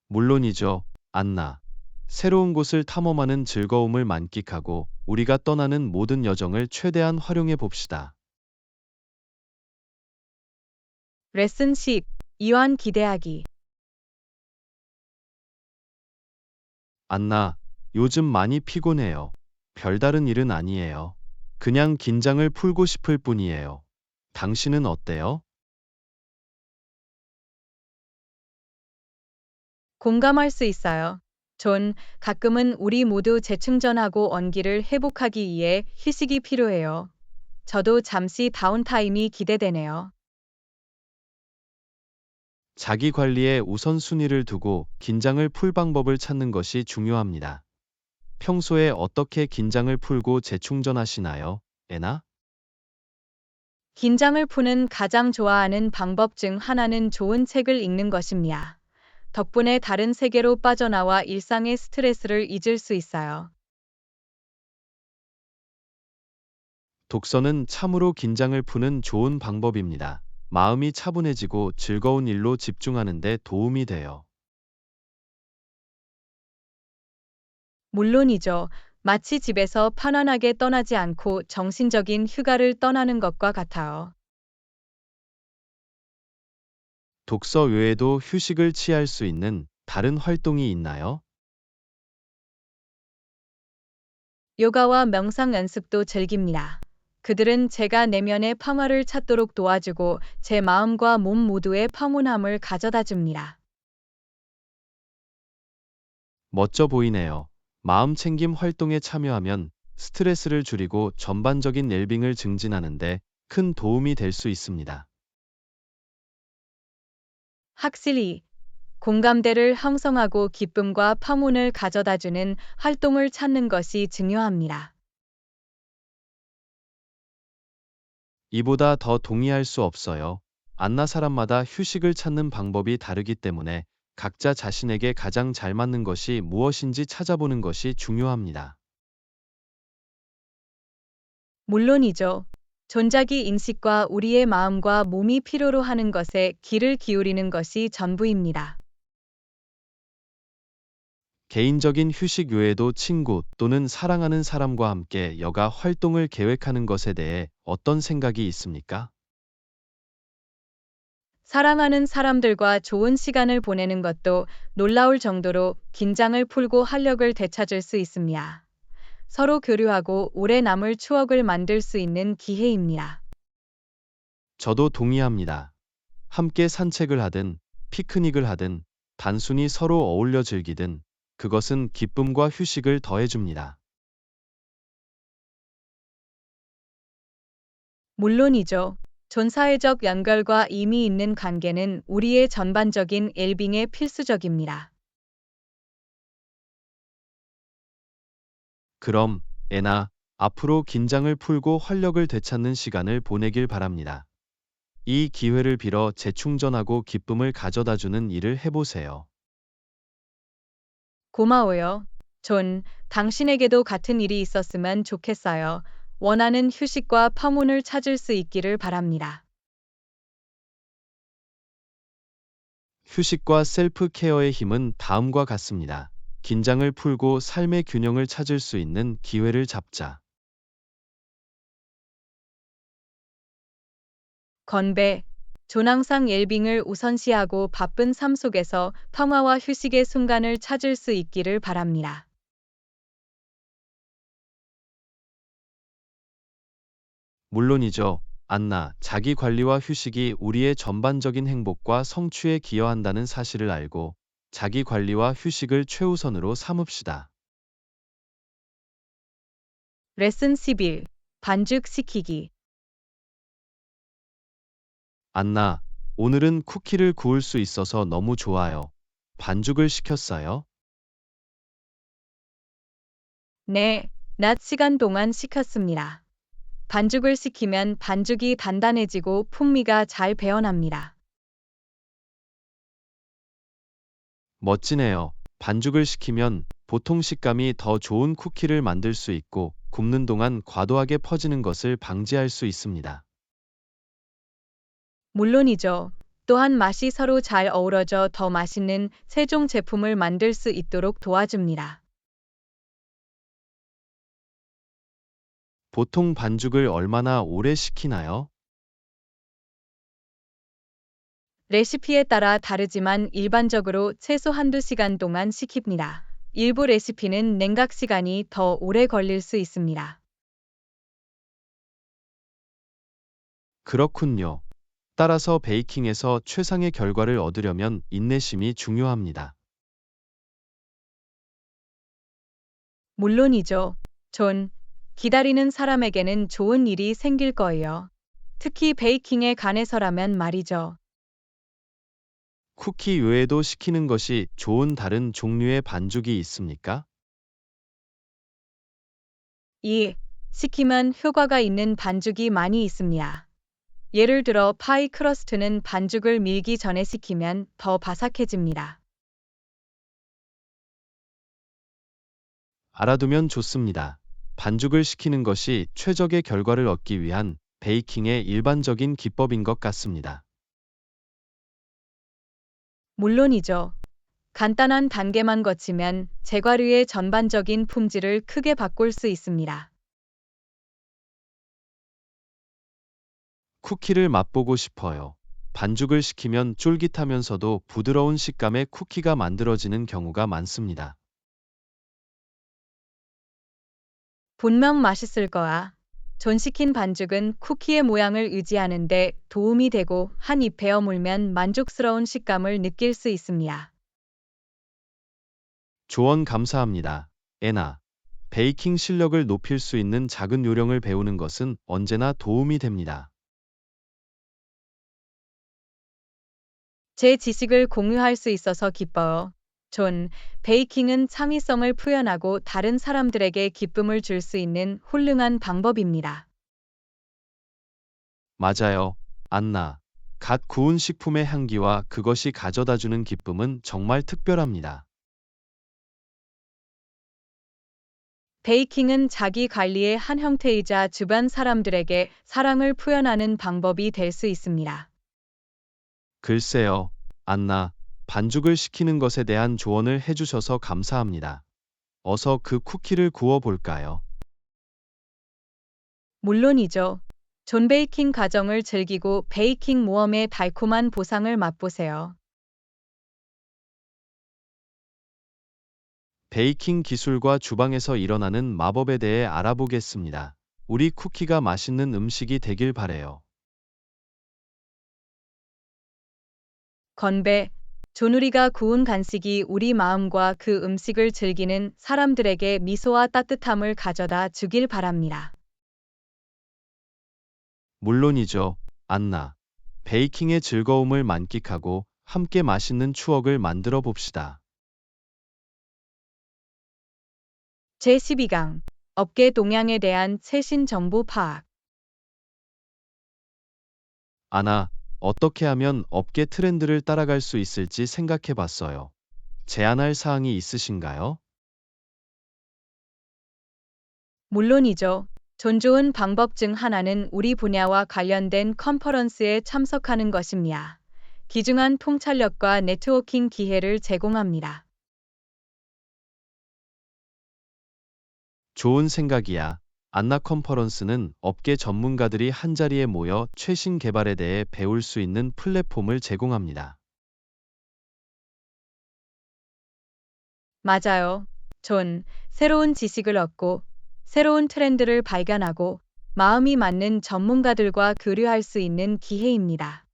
물론이죠, 안나. 새로운 곳을 탐험하는 즐거움을 만끽하고 우리가 떠나는 모든 여정을 최대한 활용해 봅시다. 레슨 10. 이완 기대하기. 안나, 요즘 많이 피곤해요. 별다른 일은 아니에요. 그냥 긴장을 풀고 싶을 뿐이에요. 당신은 어때요? 공감할 수 있어요. 존, 가끔은 우리 모두 재충전하고 원기를 회복하기 위해 휴식이 필요해요. 저도 잠시 다운타임이 기대되네요. 자기 관리에 우선순위를 두고 긴장을 풀 방법을 찾는 것이 중요합니다. 평소에 어떻게 긴장을 풀고 재충전하시나요, 애나? 긴장을 푸는 가장 좋아하는 방법 중 하나는 좋은 책을 읽는 것입니다. 덕분에 다른 세계로 빠져나와 일상의 스트레스를 잊을 수 있어요. 독서는 참으로 긴장을 푸는 좋은 방법입니다. 마음이 차분해지고 즐거운 일로 집중하는 데 도움이 돼요. 물론이죠. 마치 집에서 편안하게 떠나지 않고 정신적인 휴가를 떠나는 것과 같아요. 독서 외에도 휴식을 취할 수 있는 다른 활동이 있나요? 요가와 명상 연습도 즐깁니다. 그들은 제가 내면의 평화를 찾도록 도와주고 제 마음과 몸 모두의 평온함을 가져다 줍니다. 멋져 보이네요. 마음 챙김 활동에 참여하면 스트레스를 줄이고 전반적인 웰빙을 증진하는데 큰 도움이 될 수 있습니다. 확실히 공감대를 형성하고 기쁨과 평온을 가져다주는 활동을 찾는 것이 중요합니다. 이보다 더 동의할 수 없어요. 안나 사람마다 휴식을 찾는 방법이 다르기 때문에 각자 자신에게 가장 잘 맞는 것이 무엇인지 찾아보는 것이 중요합니다. 물론이죠. 존자기 인식과 우리의 마음과 몸이 필요로 하는 것에 귀를 기울이는 것이 전부입니다. 개인적인 휴식 외에도 친구 또는 사랑하는 사람과 함께 여가 활동을 계획하는 것에 대해 어떤 생각이 있습니까? 사랑하는 사람들과 좋은 시간을 보내는 것도 놀라울 정도로 긴장을 풀고 활력을 되찾을 수 있습니다. 서로 교류하고 오래 남을 추억을 만들 수 있는 기회입니다. 저도 동의합니다. 함께 산책을 하든, 피크닉을 하든, 단순히 서로 어울려 즐기든, 그것은 기쁨과 휴식을 더해줍니다. 물론이죠. 전사회적 연결과 의미 있는 관계는 우리의 전반적인 웰빙에 필수적입니다. 그럼, 애나, 앞으로 긴장을 풀고 활력을 되찾는 시간을 보내길 바랍니다. 이 기회를 빌어 재충전하고 기쁨을 가져다주는 일을 해보세요. 고마워요. 존, 당신에게도 같은 일이 있었으면 좋겠어요. 원하는 휴식과 평온을 찾을 수 있기를 바랍니다. 휴식과 셀프 케어의 힘은 다음과 같습니다. 긴장을 풀고 삶의 균형을 찾을 수 있는 기회를 잡자. 건배. 존 항상 웰빙을 우선시하고 바쁜 삶 속에서 평화와 휴식의 순간을 찾을 수 있기를 바랍니다. 물론이죠. 안나, 자기 관리와 휴식이 우리의 전반적인 행복과 성취에 기여한다는 사실을 알고 자기 관리와 휴식을 최우선으로 삼읍시다. 레슨 11. 반죽시키기. 안나, 오늘은 쿠키를 구울 수 있어서 너무 좋아요. 반죽을 시켰어요? 네, 낮 시간 동안 시켰습니다. 반죽을 시키면 반죽이 단단해지고 풍미가 잘 배어납니다. 멋지네요. 반죽을 시키면 보통 식감이 더 좋은 쿠키를 만들 수 있고 굽는 동안 과도하게 퍼지는 것을 방지할 수 있습니다. 물론이죠. 또한 맛이 서로 잘 어우러져 더 맛있는 최종 제품을 만들 수 있도록 도와줍니다. 보통 반죽을 얼마나 오래 식히나요? 레시피에 따라 다르지만 일반적으로 최소 한두 시간 동안 식힙니다. 일부 레시피는 냉각 시간이 더 오래 걸릴 수 있습니다. 그렇군요. 따라서 베이킹에서 최상의 결과를 얻으려면 인내심이 중요합니다. 물론이죠. 존, 기다리는 사람에게는 좋은 일이 생길 거예요. 특히 베이킹에 관해서라면 말이죠. 쿠키 외에도 시키는 것이 좋은 다른 종류의 반죽이 있습니까? 이, 시키면 효과가 있는 반죽이 많이 있습니다. 예를 들어 파이 크러스트는 반죽을 밀기 전에 식히면 더 바삭해집니다. 알아두면 좋습니다. 반죽을 시키는 것이 최적의 결과를 얻기 위한 베이킹의 일반적인 기법인 것 같습니다. 물론이죠. 간단한 단계만 거치면 제과류의 전반적인 품질을 크게 바꿀 수 있습니다. 쿠키를 맛보고 싶어요. 반죽을 시키면 쫄깃하면서도 부드러운 식감의 쿠키가 만들어지는 경우가 많습니다. 분명 맛있을 거야. 전시킨 반죽은 쿠키의 모양을 유지하는데 도움이 되고 한 입 베어 물면 만족스러운 식감을 느낄 수 있습니다. 조언 감사합니다. 애나, 베이킹 실력을 높일 수 있는 작은 요령을 배우는 것은 언제나 도움이 됩니다. 제 지식을 공유할 수 있어서 기뻐요. 존, 베이킹은 창의성을 표현하고 다른 사람들에게 기쁨을 줄 수 있는 훌륭한 방법입니다. 맞아요. 안나, 갓 구운 식품의 향기와 그것이 가져다주는 기쁨은 정말 특별합니다. 베이킹은 자기 관리의 한 형태이자 주변 사람들에게 사랑을 표현하는 방법이 될 수 있습니다. 글쎄요, 안나, 반죽을 시키는 것에 대한 조언을 해주셔서 감사합니다. 어서 그 쿠키를 구워 볼까요? 물론이죠. 존 베이킹 과정을 즐기고 베이킹 모험의 달콤한 보상을 맛보세요. 베이킹 기술과 주방에서 일어나는 마법에 대해 알아보겠습니다. 우리 쿠키가 맛있는 음식이 되길 바래요. 건배, 조누리가 구운 간식이 우리 마음과 그 음식을 즐기는 사람들에게 미소와 따뜻함을 가져다 주길 바랍니다. 물론이죠, 안나. 베이킹의 즐거움을 만끽하고 함께 맛있는 추억을 만들어 봅시다. 제12강 업계 동향에 대한 최신 정보 파악. 아나, 어떻게 하면 업계 트렌드를 따라갈 수 있을지 생각해 봤어요. 제안할 사항이 있으신가요? 물론이죠. 전 좋은 방법 중 하나는 우리 분야와 관련된 컨퍼런스에 참석하는 것입니다. 귀중한 통찰력과 네트워킹 기회를 제공합니다. 좋은 생각이야. 안나 컨퍼런스는 업계 전문가들이 한자리에 모여 최신 개발에 대해 배울 수 있는 플랫폼을 제공합니다. 맞아요. 전 새로운 지식을 얻고 새로운 트렌드를 발견하고 마음이 맞는 전문가들과 교류할 수 있는 기회입니다.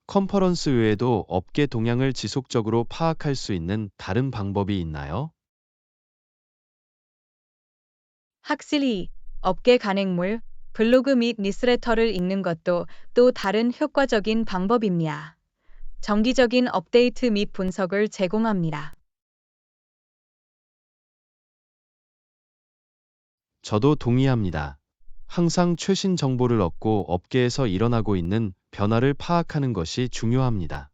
컨퍼런스 외에도 업계 동향을 지속적으로 파악할 수 있는 다른 방법이 있나요? 확실히 업계 간행물, 블로그 및 니스레터를 읽는 것도 또 다른 효과적인 방법입니다. 정기적인 업데이트 및 분석을 제공합니다. 저도 동의합니다. 항상 최신 정보를 얻고 업계에서 일어나고 있는 변화를 파악하는 것이 중요합니다.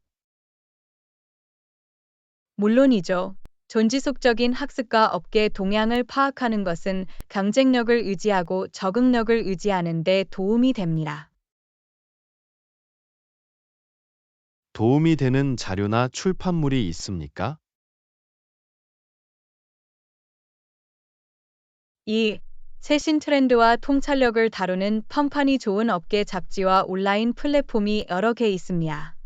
물론이죠. 존지속적인 학습과 업계 동향을 파악하는 것은 경쟁력을 유지하고 적응력을 유지하는 데 도움이 됩니다. 도움이 되는 자료나 출판물이 있습니까? 이 최신 트렌드와 통찰력을 다루는 평판이 좋은 업계 잡지와 온라인 플랫폼이 여러 개 있습니다.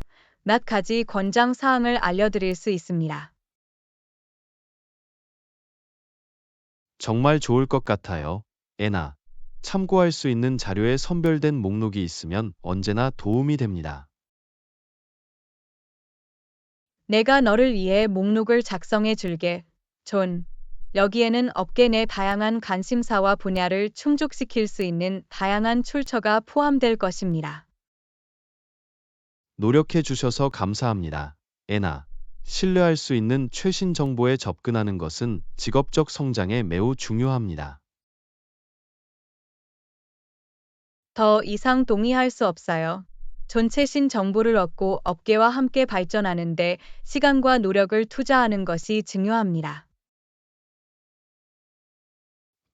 몇 가지 권장 사항을 알려드릴 수 있습니다. 정말 좋을 것 같아요. 애나, 참고할 수 있는 자료에 선별된 목록이 있으면 언제나 도움이 됩니다. 내가 너를 위해 목록을 작성해 줄게. 존. 여기에는 업계 내 다양한 관심사와 분야를 충족시킬 수 있는 다양한 출처가 포함될 것입니다. 노력해 주셔서 감사합니다. 애나, 신뢰할 수 있는 최신 정보에 접근하는 것은 직업적 성장에 매우 중요합니다. 더 이상 동의할 수 없어요. 존 최신 정보를 얻고 업계와 함께 발전하는데 시간과 노력을 투자하는 것이 중요합니다.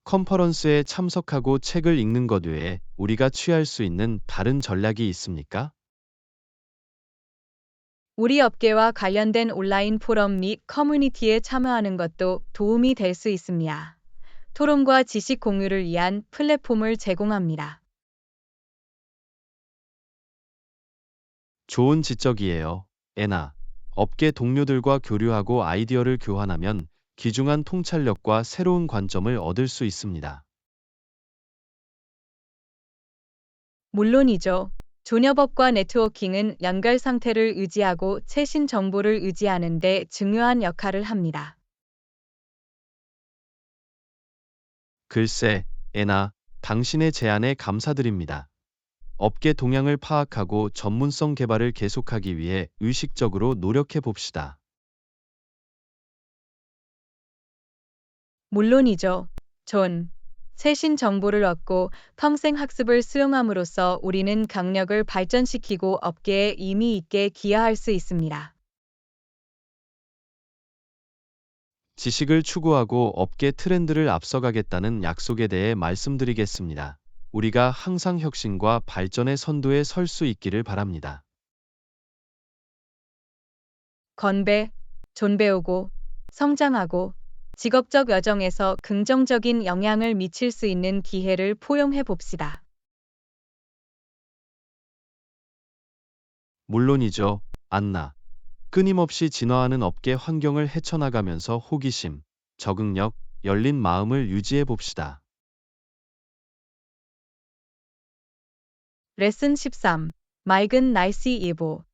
컨퍼런스에 참석하고 책을 읽는 것 외에 우리가 취할 수 있는 다른 전략이 있습니까? 우리 업계와 관련된 온라인 포럼 및 커뮤니티에 참여하는 것도 도움이 될 수 있습니다. 토론과 지식 공유를 위한 플랫폼을 제공합니다. 좋은 지적이에요. 애나, 업계 동료들과 교류하고 아이디어를 교환하면 귀중한 통찰력과 새로운 관점을 얻을 수 있습니다. 물론이죠. 존여법과 네트워킹은 연결 상태를 유지하고 최신 정보를 유지하는 데 중요한 역할을 합니다. 글쎄, 애나, 당신의 제안에 감사드립니다. 업계 동향을 파악하고 전문성 개발을 계속하기 위해 의식적으로 노력해 봅시다. 물론이죠. 존. 최신 정보를 얻고 평생 학습을 수용함으로써 우리는 경력을 발전시키고 업계에 의미 있게 기여할 수 있습니다. 지식을 추구하고 업계 트렌드를 앞서가겠다는 약속에 대해 말씀드리겠습니다. 우리가 항상 혁신과 발전의 선두에 설 수 있기를 바랍니다. 건배, 존배우고, 성장하고, 직업적 여정에서 긍정적인 영향을 미칠 수 있는 기회를 포용해 봅시다. 물론이죠, 안나. 끊임없이 진화하는 업계 환경을 헤쳐나가면서 호기심, 적응력, 열린 마음을 유지해 봅시다. 레슨 13. 레슨 13. 맑은 날씨 예보.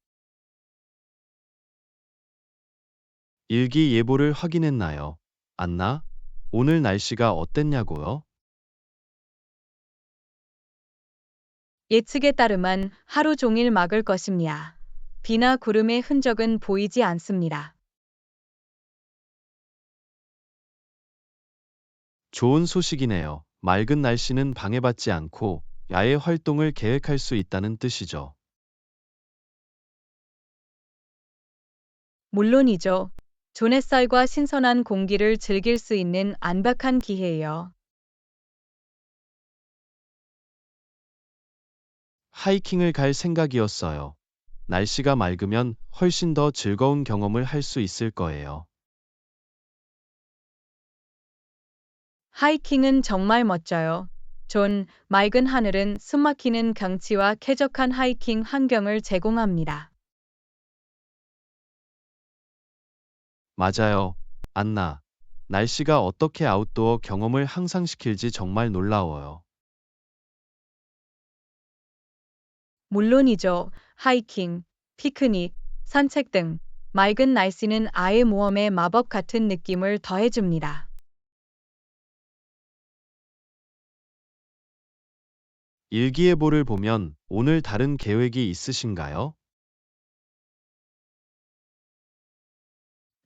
일기예보를 확인했나요? 안나? 오늘 날씨가 어땠냐고요? 예측에 따르면 하루 종일 막을 것입니다. 비나 구름의 흔적은 보이지 않습니다. 좋은 소식이네요. 맑은 날씨는 방해받지 않고 야외 활동을 계획할 수 있다는 뜻이죠. 물론이죠. 존 햇살과 신선한 공기를 즐길 수 있는 안박한 기회예요. 하이킹을 갈 생각이었어요. 날씨가 맑으면 훨씬 더 즐거운 경험을 할 수 있을 거예요. 하이킹은 정말 멋져요. 존, 맑은 하늘은 숨막히는 경치와 쾌적한 하이킹 환경을 제공합니다. 맞아요. 안나. 날씨가 어떻게 아웃도어 경험을 향상시킬지 정말 놀라워요. 물론이죠. 하이킹, 피크닉, 산책 등 맑은 날씨는 아예 모험의 마법 같은 느낌을 더해줍니다. 일기예보를 보면 오늘 다른 계획이 있으신가요?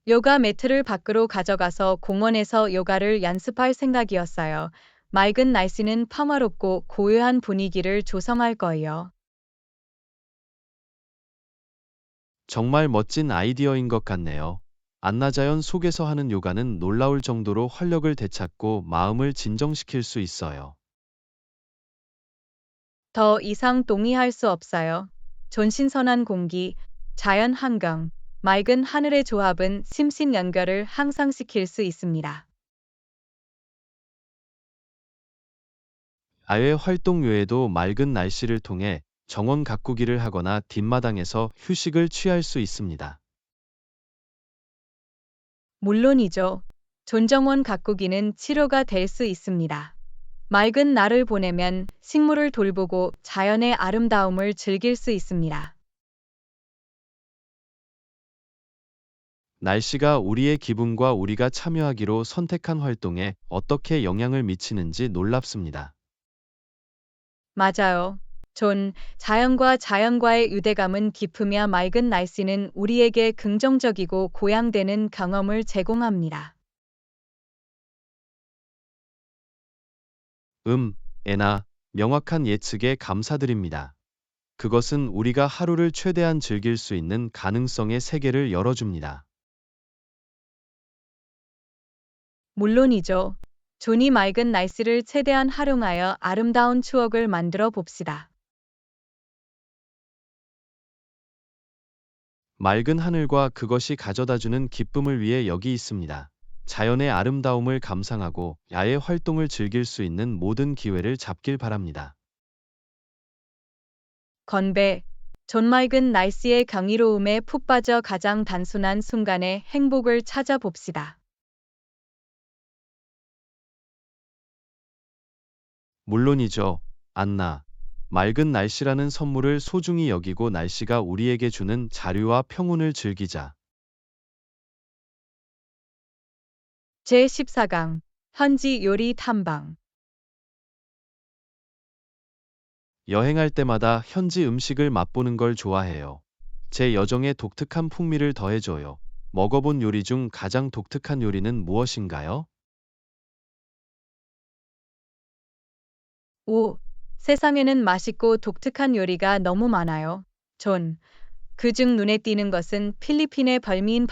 요가 매트를 밖으로 가져가서 공원에서 요가를 연습할 생각이었어요. 맑은 날씨는 평화롭고 고요한 분위기를 조성할 거예요. 정말 멋진 아이디어인 것 같네요. 안나자연 속에서 하는 요가는 놀라울 정도로 활력을 되찾고 마음을 진정시킬 수 있어요. 더 이상 동의할 수 없어요. 존신선한 공기, 자연 환경, 맑은 하늘의 조합은 심신 연결을 향상시킬 수 있습니다. 야외 활동 외에도 맑은 날씨를 통해 정원 가꾸기를 하거나 뒷마당에서 휴식을 취할 수 있습니다. 물론이죠. 존정원 가꾸기는 치료가 될 수 있습니다. 맑은 날을 보내면 식물을 돌보고 자연의 아름다움을 즐길 수 있습니다. 날씨가 우리의 기분과 우리가 참여하기로 선택한 활동에 어떻게 영향을 미치는지 놀랍습니다. 맞아요. 존, 자연과 자연과의 유대감은 깊으며 맑은 날씨는 우리에게 긍정적이고 고양되는 경험을 제공합니다. 애나 명확한 예측에 감사드립니다. 그것은 우리가 하루를 최대한 즐길 수 있는 가능성의 세계를 열어줍니다. 물론이죠. 존이 맑은 날씨를 최대한 활용하여 아름다운 추억을 만들어 봅시다. 맑은 하늘과 그것이 가져다주는 기쁨을 위해 여기 있습니다. 자연의 아름다움을 감상하고 야외 활동을 즐길 수 있는 모든 기회를 잡길 바랍니다. 건배, 존 맑은 날씨의 경이로움에 푹 빠져 가장 단순한 순간의 행복을 찾아봅시다. 물론이죠. 안나. 맑은 날씨라는 선물을 소중히 여기고 날씨가 우리에게 주는 자유와 평온을 즐기자. 제14강 현지 요리 탐방. 여행할 때마다 현지 음식을 맛보는 걸 좋아해요. 제 여정에 독특한 풍미를 더해줘요. 먹어본 요리 중 가장 독특한 요리는 무엇인가요? 오, 세상에는 맛있고 독특한 요리가 너무 많아요. 존, 그중 눈에 띄는 것은 필리핀의 별미인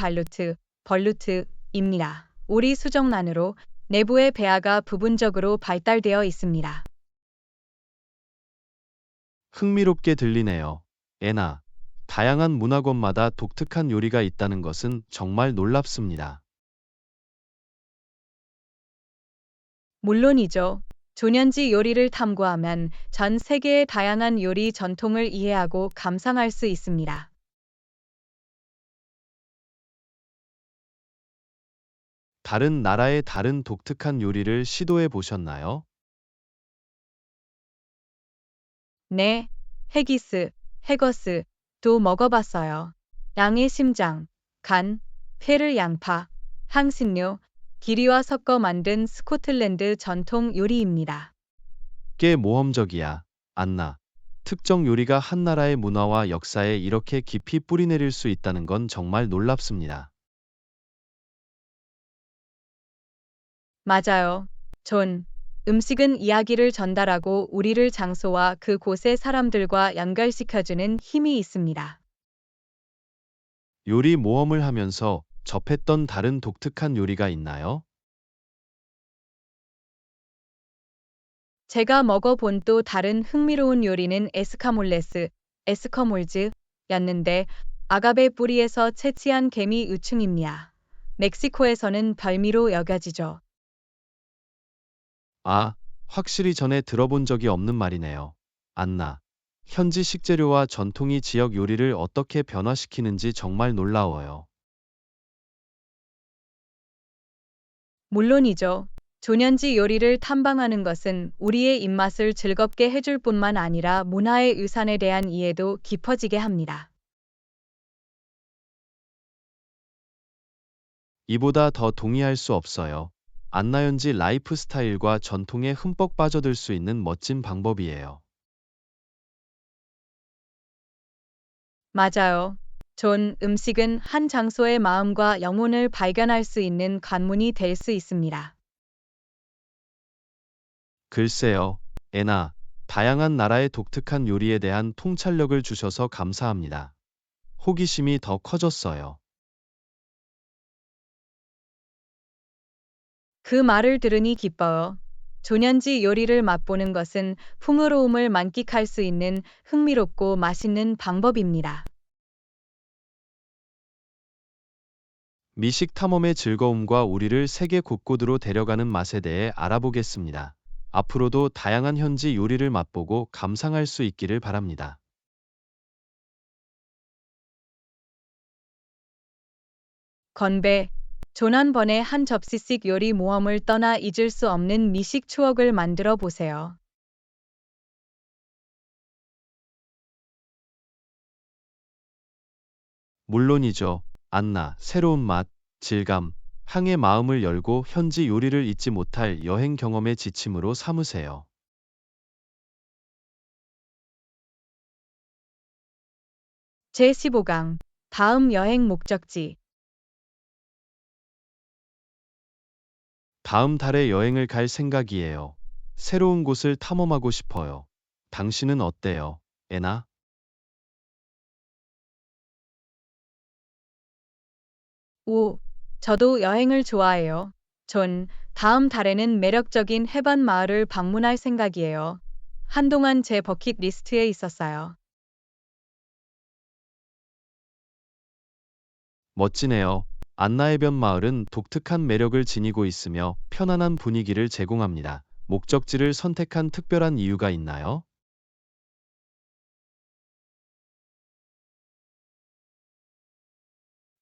벌루트입니다. 오리 수정란으로 내부의 배아가 부분적으로 발달되어 있습니다. 흥미롭게 들리네요. 애나. 다양한 문화권마다 독특한 요리가 있다는 것은 정말 놀랍습니다. 물론이죠. 조년지 요리를 탐구하면 전 세계의 다양한 요리 전통을 이해하고 감상할 수 있습니다. 다른 나라의 다른 독특한 요리를 시도해 보셨나요? 네, 헤기스, 해거스도 먹어봤어요. 양의 심장, 간, 페르 양파, 향신료, 기리와 섞어 만든 스코틀랜드 전통 요리입니다. 꽤 모험적이야, 안나. 특정 요리가 한 나라의 문화와 역사에 이렇게 깊이 뿌리내릴 수 있다는 건 정말 놀랍습니다. 맞아요. 존. 음식은 이야기를 전달하고 우리를 장소와 그곳의 사람들과 연결시켜주는 힘이 있습니다. 요리 모험을 하면서 접했던 다른 독특한 요리가 있나요? 제가 먹어본 또 다른 흥미로운 요리는 에스커몰즈였는데 아가베 뿌리에서 채취한 개미 유충입니다. 멕시코에서는 별미로 여겨지죠. 아, 확실히 전에 들어본 적이 없는 말이네요. 안나. 현지 식재료와 전통이 지역 요리를 어떻게 변화시키는지 정말 놀라워요. 물론이죠. 조년지 요리를 탐방하는 것은 우리의 입맛을 즐겁게 해줄 뿐만 아니라 문화의 유산에 대한 이해도 깊어지게 합니다. 이보다 더 동의할 수 없어요. 안나현지 라이프 스타일과 전통에 흠뻑 빠져들 수 있는 멋진 방법이에요. 맞아요. 존 음식은 한 장소의 마음과 영혼을 발견할 수 있는 관문이 될 수 있습니다. 글쎄요, 애나, 다양한 나라의 독특한 요리에 대한 통찰력을 주셔서 감사합니다. 호기심이 더 커졌어요. 그 말을 들으니 기뻐요. 조년지 요리를 맛보는 것은 풍요로움을 만끽할 수 있는 흥미롭고 맛있는 방법입니다. 미식 탐험의 즐거움과 우리를 세계 곳곳으로 데려가는 맛에 대해 알아보겠습니다. 앞으로도 다양한 현지 요리를 맛보고 감상할 수 있기를 바랍니다. 건배. 존 한 번에 한 접시씩 요리 모험을 떠나 잊을 수 없는 미식 추억을 만들어 보세요. 물론이죠. 안나, 새로운 맛, 질감, 향의 마음을 열고 현지 요리를 잊지 못할 여행 경험의 지침으로 삼으세요. 제15강. 다음 여행 목적지. 다음 달에 여행을 갈 생각이에요. 새로운 곳을 탐험하고 싶어요. 당신은 어때요, 애나? 오, 저도 여행을 좋아해요. 전 다음 달에는 매력적인 해변 마을을 방문할 생각이에요. 한동안 제 버킷리스트에 있었어요. 멋지네요. 안나해변 마을은 독특한 매력을 지니고 있으며 편안한 분위기를 제공합니다. 목적지를 선택한 특별한 이유가 있나요?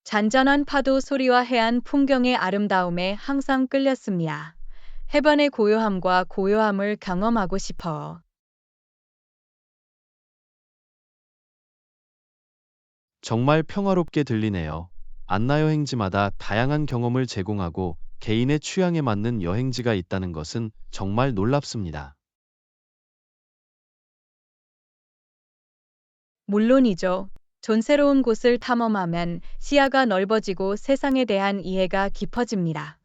잔잔한 파도 소리와 해안 풍경의 아름다움에 항상 끌렸습니다. 해변의 고요함과 고요함을 경험하고 싶어. 정말 평화롭게 들리네요. 안나 여행지마다 다양한 경험을 제공하고 개인의 취향에 맞는 여행지가 있다는 것은 정말 놀랍습니다. 물론이죠. 존새로운 곳을 탐험하면 시야가 넓어지고 세상에 대한 이해가 깊어집니다.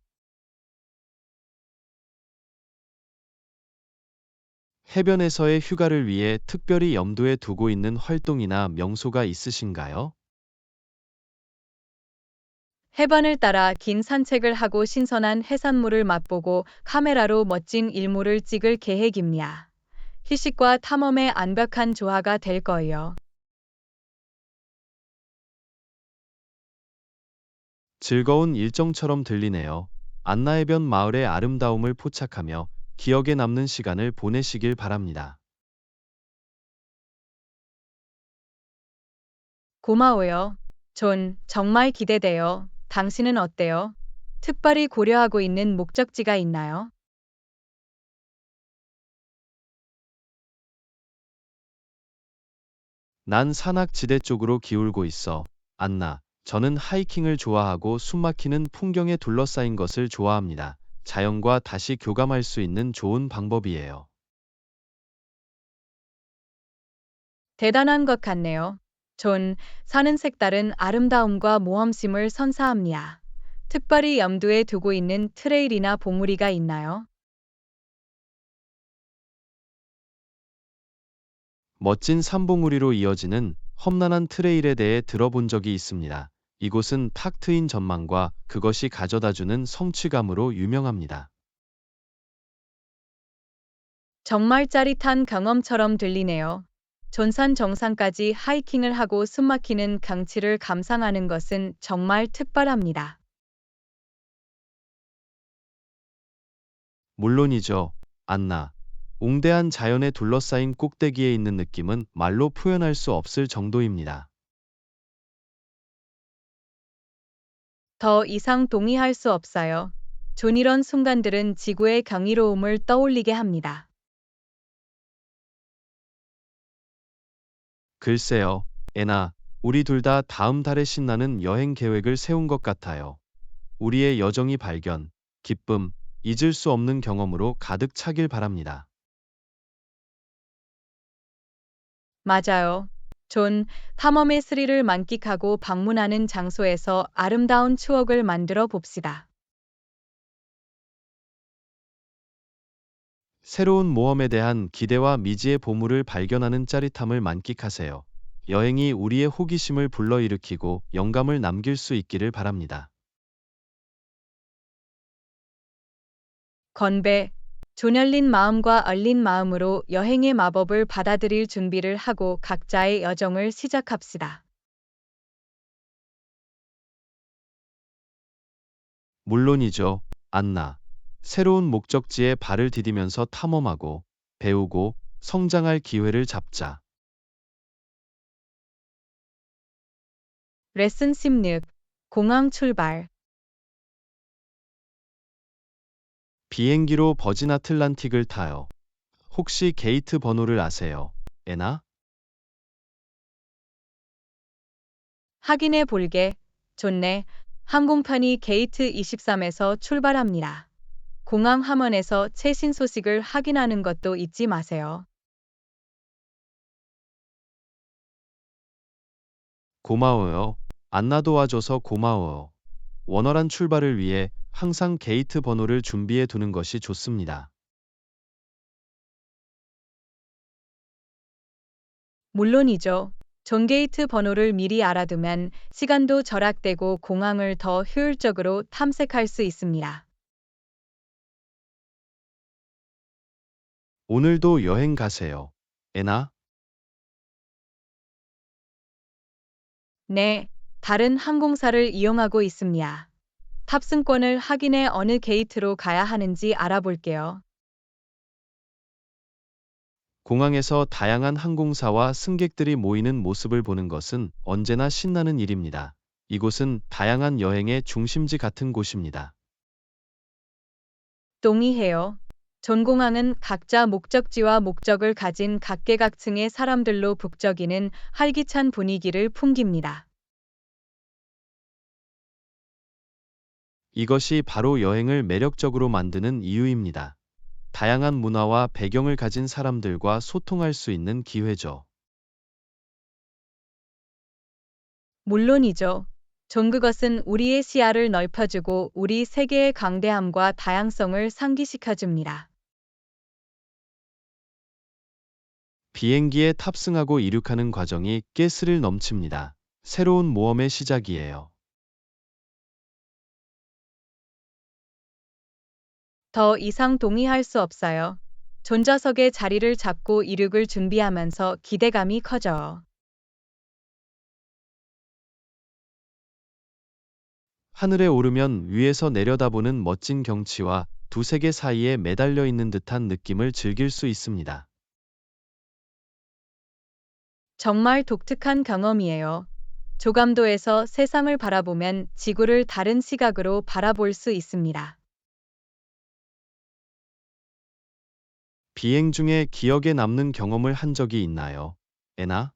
해변에서의 휴가를 위해 특별히 염두에 두고 있는 활동이나 명소가 있으신가요? 해변을 따라 긴 산책을 하고 신선한 해산물을 맛보고 카메라로 멋진 일몰을 찍을 계획입니다. 휴식과 탐험의 완벽한 조화가 될 거예요. 즐거운 일정처럼 들리네요. 안나해변 마을의 아름다움을 포착하며 기억에 남는 시간을 보내시길 바랍니다. 고마워요. 존, 정말 기대돼요. 당신은 어때요? 특별히 고려하고 있는 목적지가 있나요? 난 산악지대 쪽으로 기울고 있어. 안나. 저는 하이킹을 좋아하고 숨막히는 풍경에 둘러싸인 것을 좋아합니다. 자연과 다시 교감할 수 있는 좋은 방법이에요. 대단한 것 같네요. 전 사는 색다른 아름다움과 모험심을 선사합니다. 특별히 염두에 두고 있는 트레일이나 봉우리가 있나요? 멋진 산봉우리로 이어지는 험난한 트레일에 대해 들어본 적이 있습니다. 이곳은 탁 트인 전망과 그것이 가져다주는 성취감으로 유명합니다. 정말 짜릿한 경험처럼 들리네요. 전산 정상까지 하이킹을 하고 숨막히는 경치를 감상하는 것은 정말 특별합니다. 물론이죠. 안나. 웅대한 자연에 둘러싸인 꼭대기에 있는 느낌은 말로 표현할 수 없을 정도입니다. 더 이상 동의할 수 없어요. 전 이런 순간들은 지구의 경이로움을 떠올리게 합니다. 글쎄요, 애나, 우리 둘 다 다음 달에 신나는 여행 계획을 세운 것 같아요. 우리의 여정이 발견, 기쁨, 잊을 수 없는 경험으로 가득 차길 바랍니다. 맞아요. 전 탐험의 스릴을 만끽하고 방문하는 장소에서 아름다운 추억을 만들어 봅시다. 새로운 모험에 대한 기대와 미지의 보물을 발견하는 짜릿함을 만끽하세요. 여행이 우리의 호기심을 불러일으키고 영감을 남길 수 있기를 바랍니다. 건배, 조열린 마음과 얼린 마음으로 여행의 마법을 받아들일 준비를 하고 각자의 여정을 시작합시다. 물론이죠, 안나. 새로운 목적지에 발을 디디면서 탐험하고, 배우고, 성장할 기회를 잡자. 레슨 16. 공항 출발. 비행기로 버진 아틀란틱을 타요. 혹시 게이트 번호를 아세요? 에나? 확인해 볼게. 좋네. 항공편이 게이트 23에서 출발합니다. 공항 화면에서 최신 소식을 확인하는 것도 잊지 마세요. 고마워요. 안나 도와줘서 고마워요. 원활한 출발을 위해 항상 게이트 번호를 준비해 두는 것이 좋습니다. 물론이죠. 존게이트 번호를 미리 알아두면 시간도 절약되고 공항을 더 효율적으로 탐색할 수 있습니다. 오늘도 여행 가세요. 에나? 네, 다른 항공사를 이용하고 있습니다. 탑승권을 확인해 어느 게이트로 가야 하는지 알아볼게요. 공항에서 다양한 항공사와 승객들이 모이는 모습을 보는 것은 언제나 신나는 일입니다. 이곳은 다양한 여행의 중심지 같은 곳입니다. 동의해요. 전공항은 각자 목적지와 목적을 가진 각계각층의 사람들로 북적이는 활기찬 분위기를 풍깁니다. 이것이 바로 여행을 매력적으로 만드는 이유입니다. 다양한 문화와 배경을 가진 사람들과 소통할 수 있는 기회죠. 물론이죠. 그것은 우리의 시야를 넓혀주고 우리 세계의 강대함과 다양성을 상기시켜줍니다. 비행기에 탑승하고 이륙하는 과정이 스릴 넘칩니다. 새로운 모험의 시작이에요. 더 이상 동의할 수 없어요. 존좌석의 자리를 잡고 이륙을 준비하면서 기대감이 커져요. 하늘에 오르면 위에서 내려다보는 멋진 경치와 두 세계 사이에 매달려 있는 듯한 느낌을 즐길 수 있습니다. 정말 독특한 경험이에요. 조감도에서 세상을 바라보면 지구를 다른 시각으로 바라볼 수 있습니다. 비행 중에 기억에 남는 경험을 한 적이 있나요? 에나?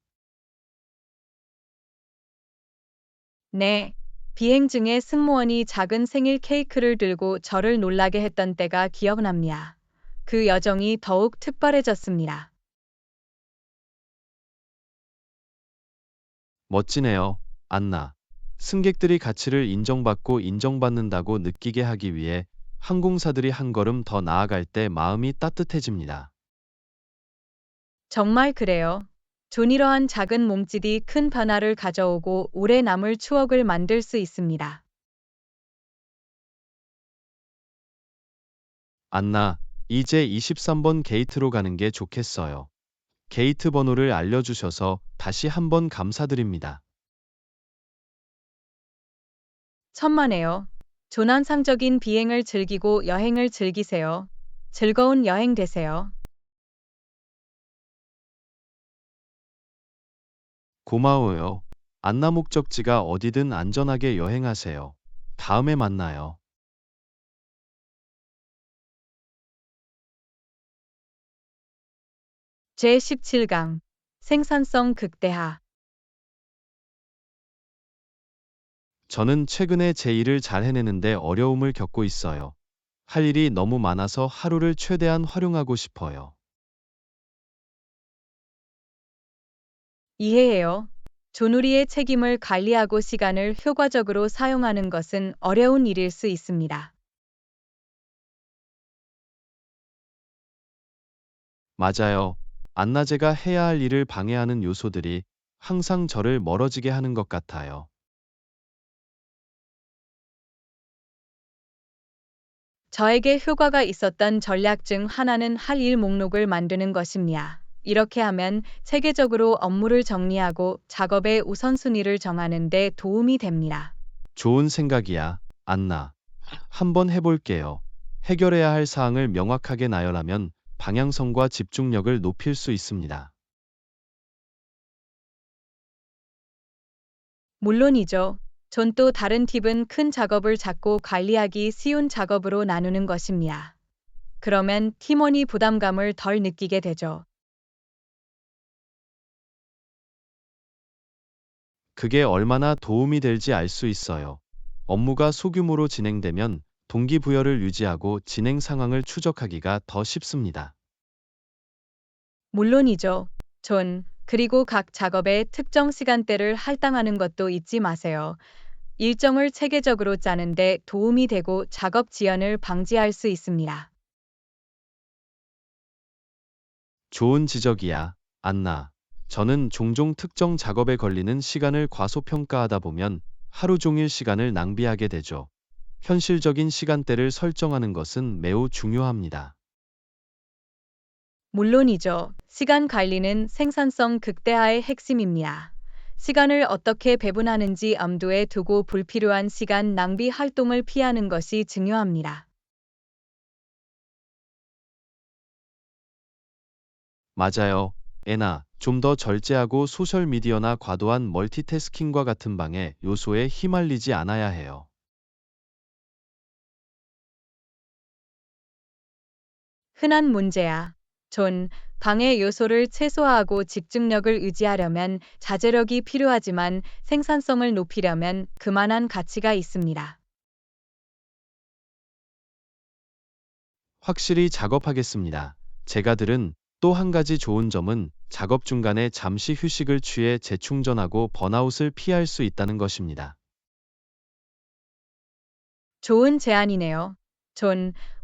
네. 비행 중에 승무원이 작은 생일 케이크를 들고 저를 놀라게 했던 때가 기억납니다. 그 여정이 더욱 특별해졌습니다. 멋지네요, 안나. 승객들이 가치를 인정받고 인정받는다고 느끼게 하기 위해 항공사들이 한 걸음 더 나아갈 때 마음이 따뜻해집니다. 정말 그래요. 존 이러한 작은 몸짓이 큰 변화를 가져오고 오래 남을 추억을 만들 수 있습니다. 안나, 이제 23번 게이트로 가는 게 좋겠어요. 게이트 번호를 알려주셔서 다시 한번 감사드립니다. 천만에요. 조난상적인 비행을 즐기고 여행을 즐기세요. 즐거운 여행 되세요. 고마워요. 안나 목적지가 어디든 안전하게 여행하세요. 다음에 만나요. 제17강 생산성 극대화. 저는 최근에 제 일을 잘 해내는데 어려움을 겪고 있어요. 할 일이 너무 많아서 하루를 최대한 활용하고 싶어요. 이해해요. 존우리의 책임을 관리하고 시간을 효과적으로 사용하는 것은 어려운 일일 수 있습니다. 맞아요. 안나제가 해야 할 일을 방해하는 요소들이 항상 저를 멀어지게 하는 것 같아요. 저에게 효과가 있었던 전략 중 하나는 할 일 목록을 만드는 것입니다. 이렇게 하면 체계적으로 업무를 정리하고 작업의 우선순위를 정하는 데 도움이 됩니다. 좋은 생각이야, 안나. 한번 해볼게요. 해결해야 할 사항을 명확하게 나열하면 방향성과 집중력을 높일 수 있습니다. 물론이죠. 전 또 다른 팁은 큰 작업을 작고 관리하기 쉬운 작업으로 나누는 것입니다. 그러면 팀원이 부담감을 덜 느끼게 되죠. 그게 얼마나 도움이 될지 알 수 있어요. 업무가 소규모로 진행되면 동기부여를 유지하고 진행 상황을 추적하기가 더 쉽습니다. 물론이죠. 그리고 각 작업의 특정 시간대를 할당하는 것도 잊지 마세요. 일정을 체계적으로 짜는데 도움이 되고 작업 지연을 방지할 수 있습니다. 좋은 지적이야, 안나. 저는 종종 특정 작업에 걸리는 시간을 과소평가하다 보면 하루 종일 시간을 낭비하게 되죠. 현실적인 시간대를 설정하는 것은 매우 중요합니다. 물론이죠. 시간 관리는 생산성 극대화의 핵심입니다. 시간을 어떻게 배분하는지 염두에 두고 불필요한 시간 낭비 활동을 피하는 것이 중요합니다. 맞아요. 애나, 좀 더 절제하고 소셜미디어나 과도한 멀티태스킹과 같은 방해 요소에 휘말리지 않아야 해요. 흔한 문제야. 방해 요소를 최소화하고 집중력을 유지하려면 자제력이 필요하지만 생산성을 높이려면 그만한 가치가 있습니다. 확실히 작업하겠습니다. 제가 들은 또 한 가지 좋은 점은 작업 중간에 잠시 휴식을 취해 재충전하고 번아웃을 피할 수 있다는 것입니다. 좋은 제안이네요.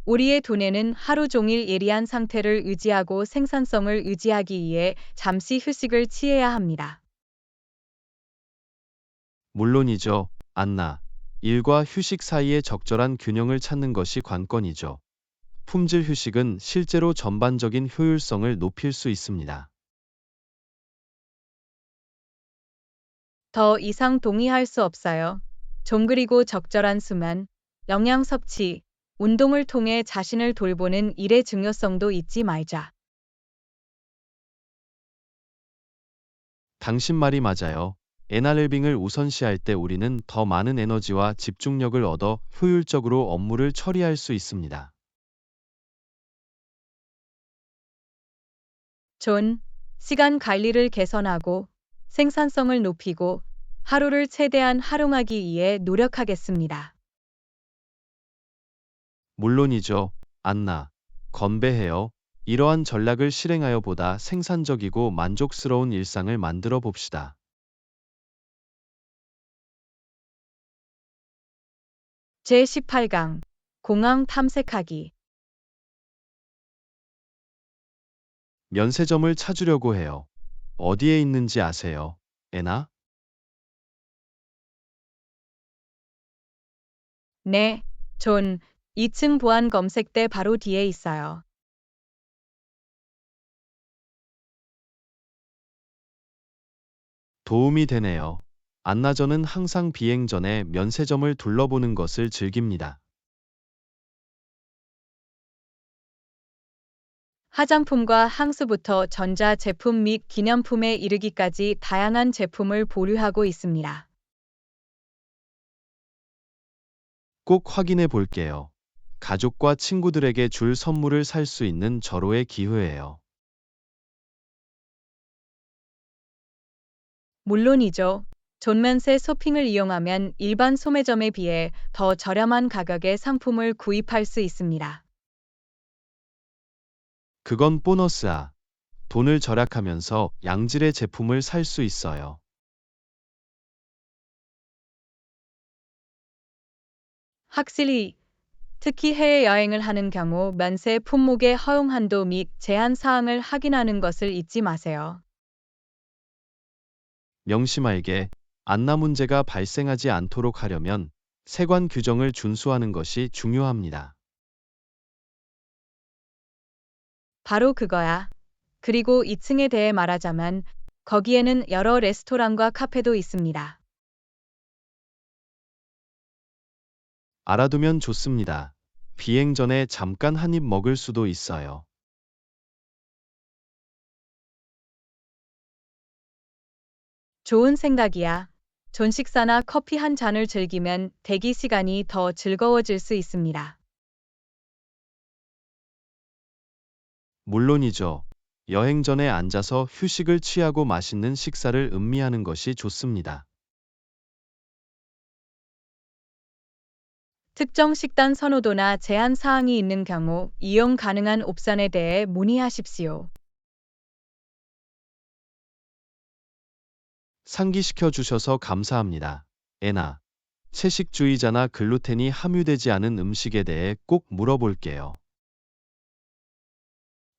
우리의 두뇌는 하루 종일 예리한 상태를 유지하고 생산성을 유지하기 위해 잠시 휴식을 취해야 합니다. 물론이죠, 안나. 일과 휴식 사이에 적절한 균형을 찾는 것이 관건이죠. 품질 휴식은 실제로 전반적인 효율성을 높일 수 있습니다. 더 이상 동의할 수 없어요. 그리고 적절한 수면, 영양 섭취, 운동을 통해 자신을 돌보는 일의 중요성도 잊지 말자. 당신 말이 맞아요. 에나렐빙을 우선시할 때 우리는 더 많은 에너지와 집중력을 얻어 효율적으로 업무를 처리할 수 있습니다. 시간 관리를 개선하고 생산성을 높이고 하루를 최대한 활용하기 위해 노력하겠습니다. 물론이죠. 안나. 건배해요. 이러한 전략을 실행하여 보다 생산적이고 만족스러운 일상을 만들어 봅시다. 제18강 공항 탐색하기. 면세점을 찾으려고 해요. 어디에 있는지 아세요? 에나? 네, 존. 2층 보안 검색대 바로 뒤에 있어요. 도움이 되네요. 안나저는 항상 비행 전에 면세점을 둘러보는 것을 즐깁니다. 화장품과 향수부터 전자 제품 및 기념품에 이르기까지 다양한 제품을 보류하고 있습니다. 꼭 확인해 볼게요. 가족과 친구들에게 줄 선물을 살 수 있는 절호의 기회예요. 물론이죠. 존면세 쇼핑을 이용하면 일반 소매점에 비해 더 저렴한 가격의 상품을 구입할 수 있습니다. 그건 보너스야. 돈을 절약하면서 양질의 제품을 살 수 있어요. 확실히 특히 해외여행을 하는 경우 면세 품목의 허용 한도 및 제한 사항을 확인하는 것을 잊지 마세요. 명심알게, 안나 문제가 발생하지 않도록 하려면 세관 규정을 준수하는 것이 중요합니다. 바로 그거야. 그리고 2층에 대해 말하자면 거기에는 여러 레스토랑과 카페도 있습니다. 알아두면 좋습니다. 비행 전에 잠깐 한입 먹을 수도 있어요. 좋은 생각이야. 존 식사나 커피 한 잔을 즐기면 대기 시간이 더 즐거워질 수 있습니다. 물론이죠. 여행 전에 앉아서 휴식을 취하고 맛있는 식사를 음미하는 것이 좋습니다. 특정 식단 선호도나 제한 사항이 있는 경우 이용 가능한 옵션에 대해 문의하십시오. 상기시켜 주셔서 감사합니다. 에나. 채식주의자나 글루텐이 함유되지 않은 음식에 대해 꼭 물어볼게요.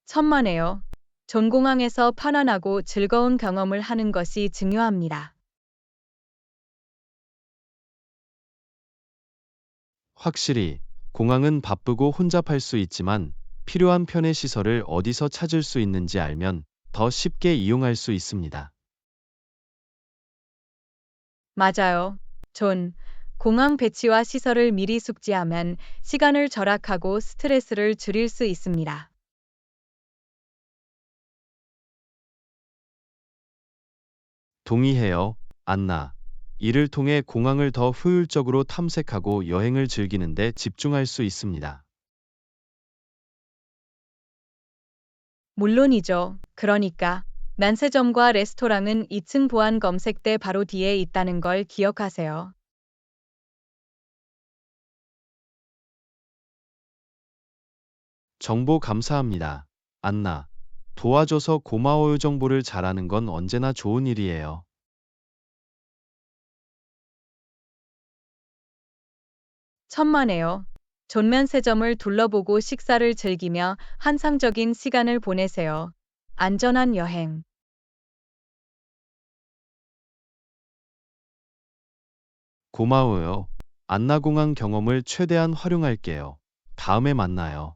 천만에요. 존공항에서 편안하고 즐거운 경험을 하는 것이 중요합니다. 확실히 공항은 바쁘고 혼잡할 수 있지만 필요한 편의 시설을 어디서 찾을 수 있는지 알면 더 쉽게 이용할 수 있습니다. 맞아요. 존. 공항 배치와 시설을 미리 숙지하면 시간을 절약하고 스트레스를 줄일 수 있습니다. 동의해요, 안나. 이를 통해 공항을 더 효율적으로 탐색하고 여행을 즐기는 데 집중할 수 있습니다. 물론이죠. 그러니까 면세점과 레스토랑은 2층 보안 검색대 바로 뒤에 있다는 걸 기억하세요. 정보 감사합니다. 안나. 도와줘서 고마워요. 정보를 잘하는 건 언제나 좋은 일이에요. 천만에요. 존 면세점을 둘러보고 식사를 즐기며 환상적인 시간을 보내세요. 안전한 여행. 고마워요. 안나공항 경험을 최대한 활용할게요. 다음에 만나요.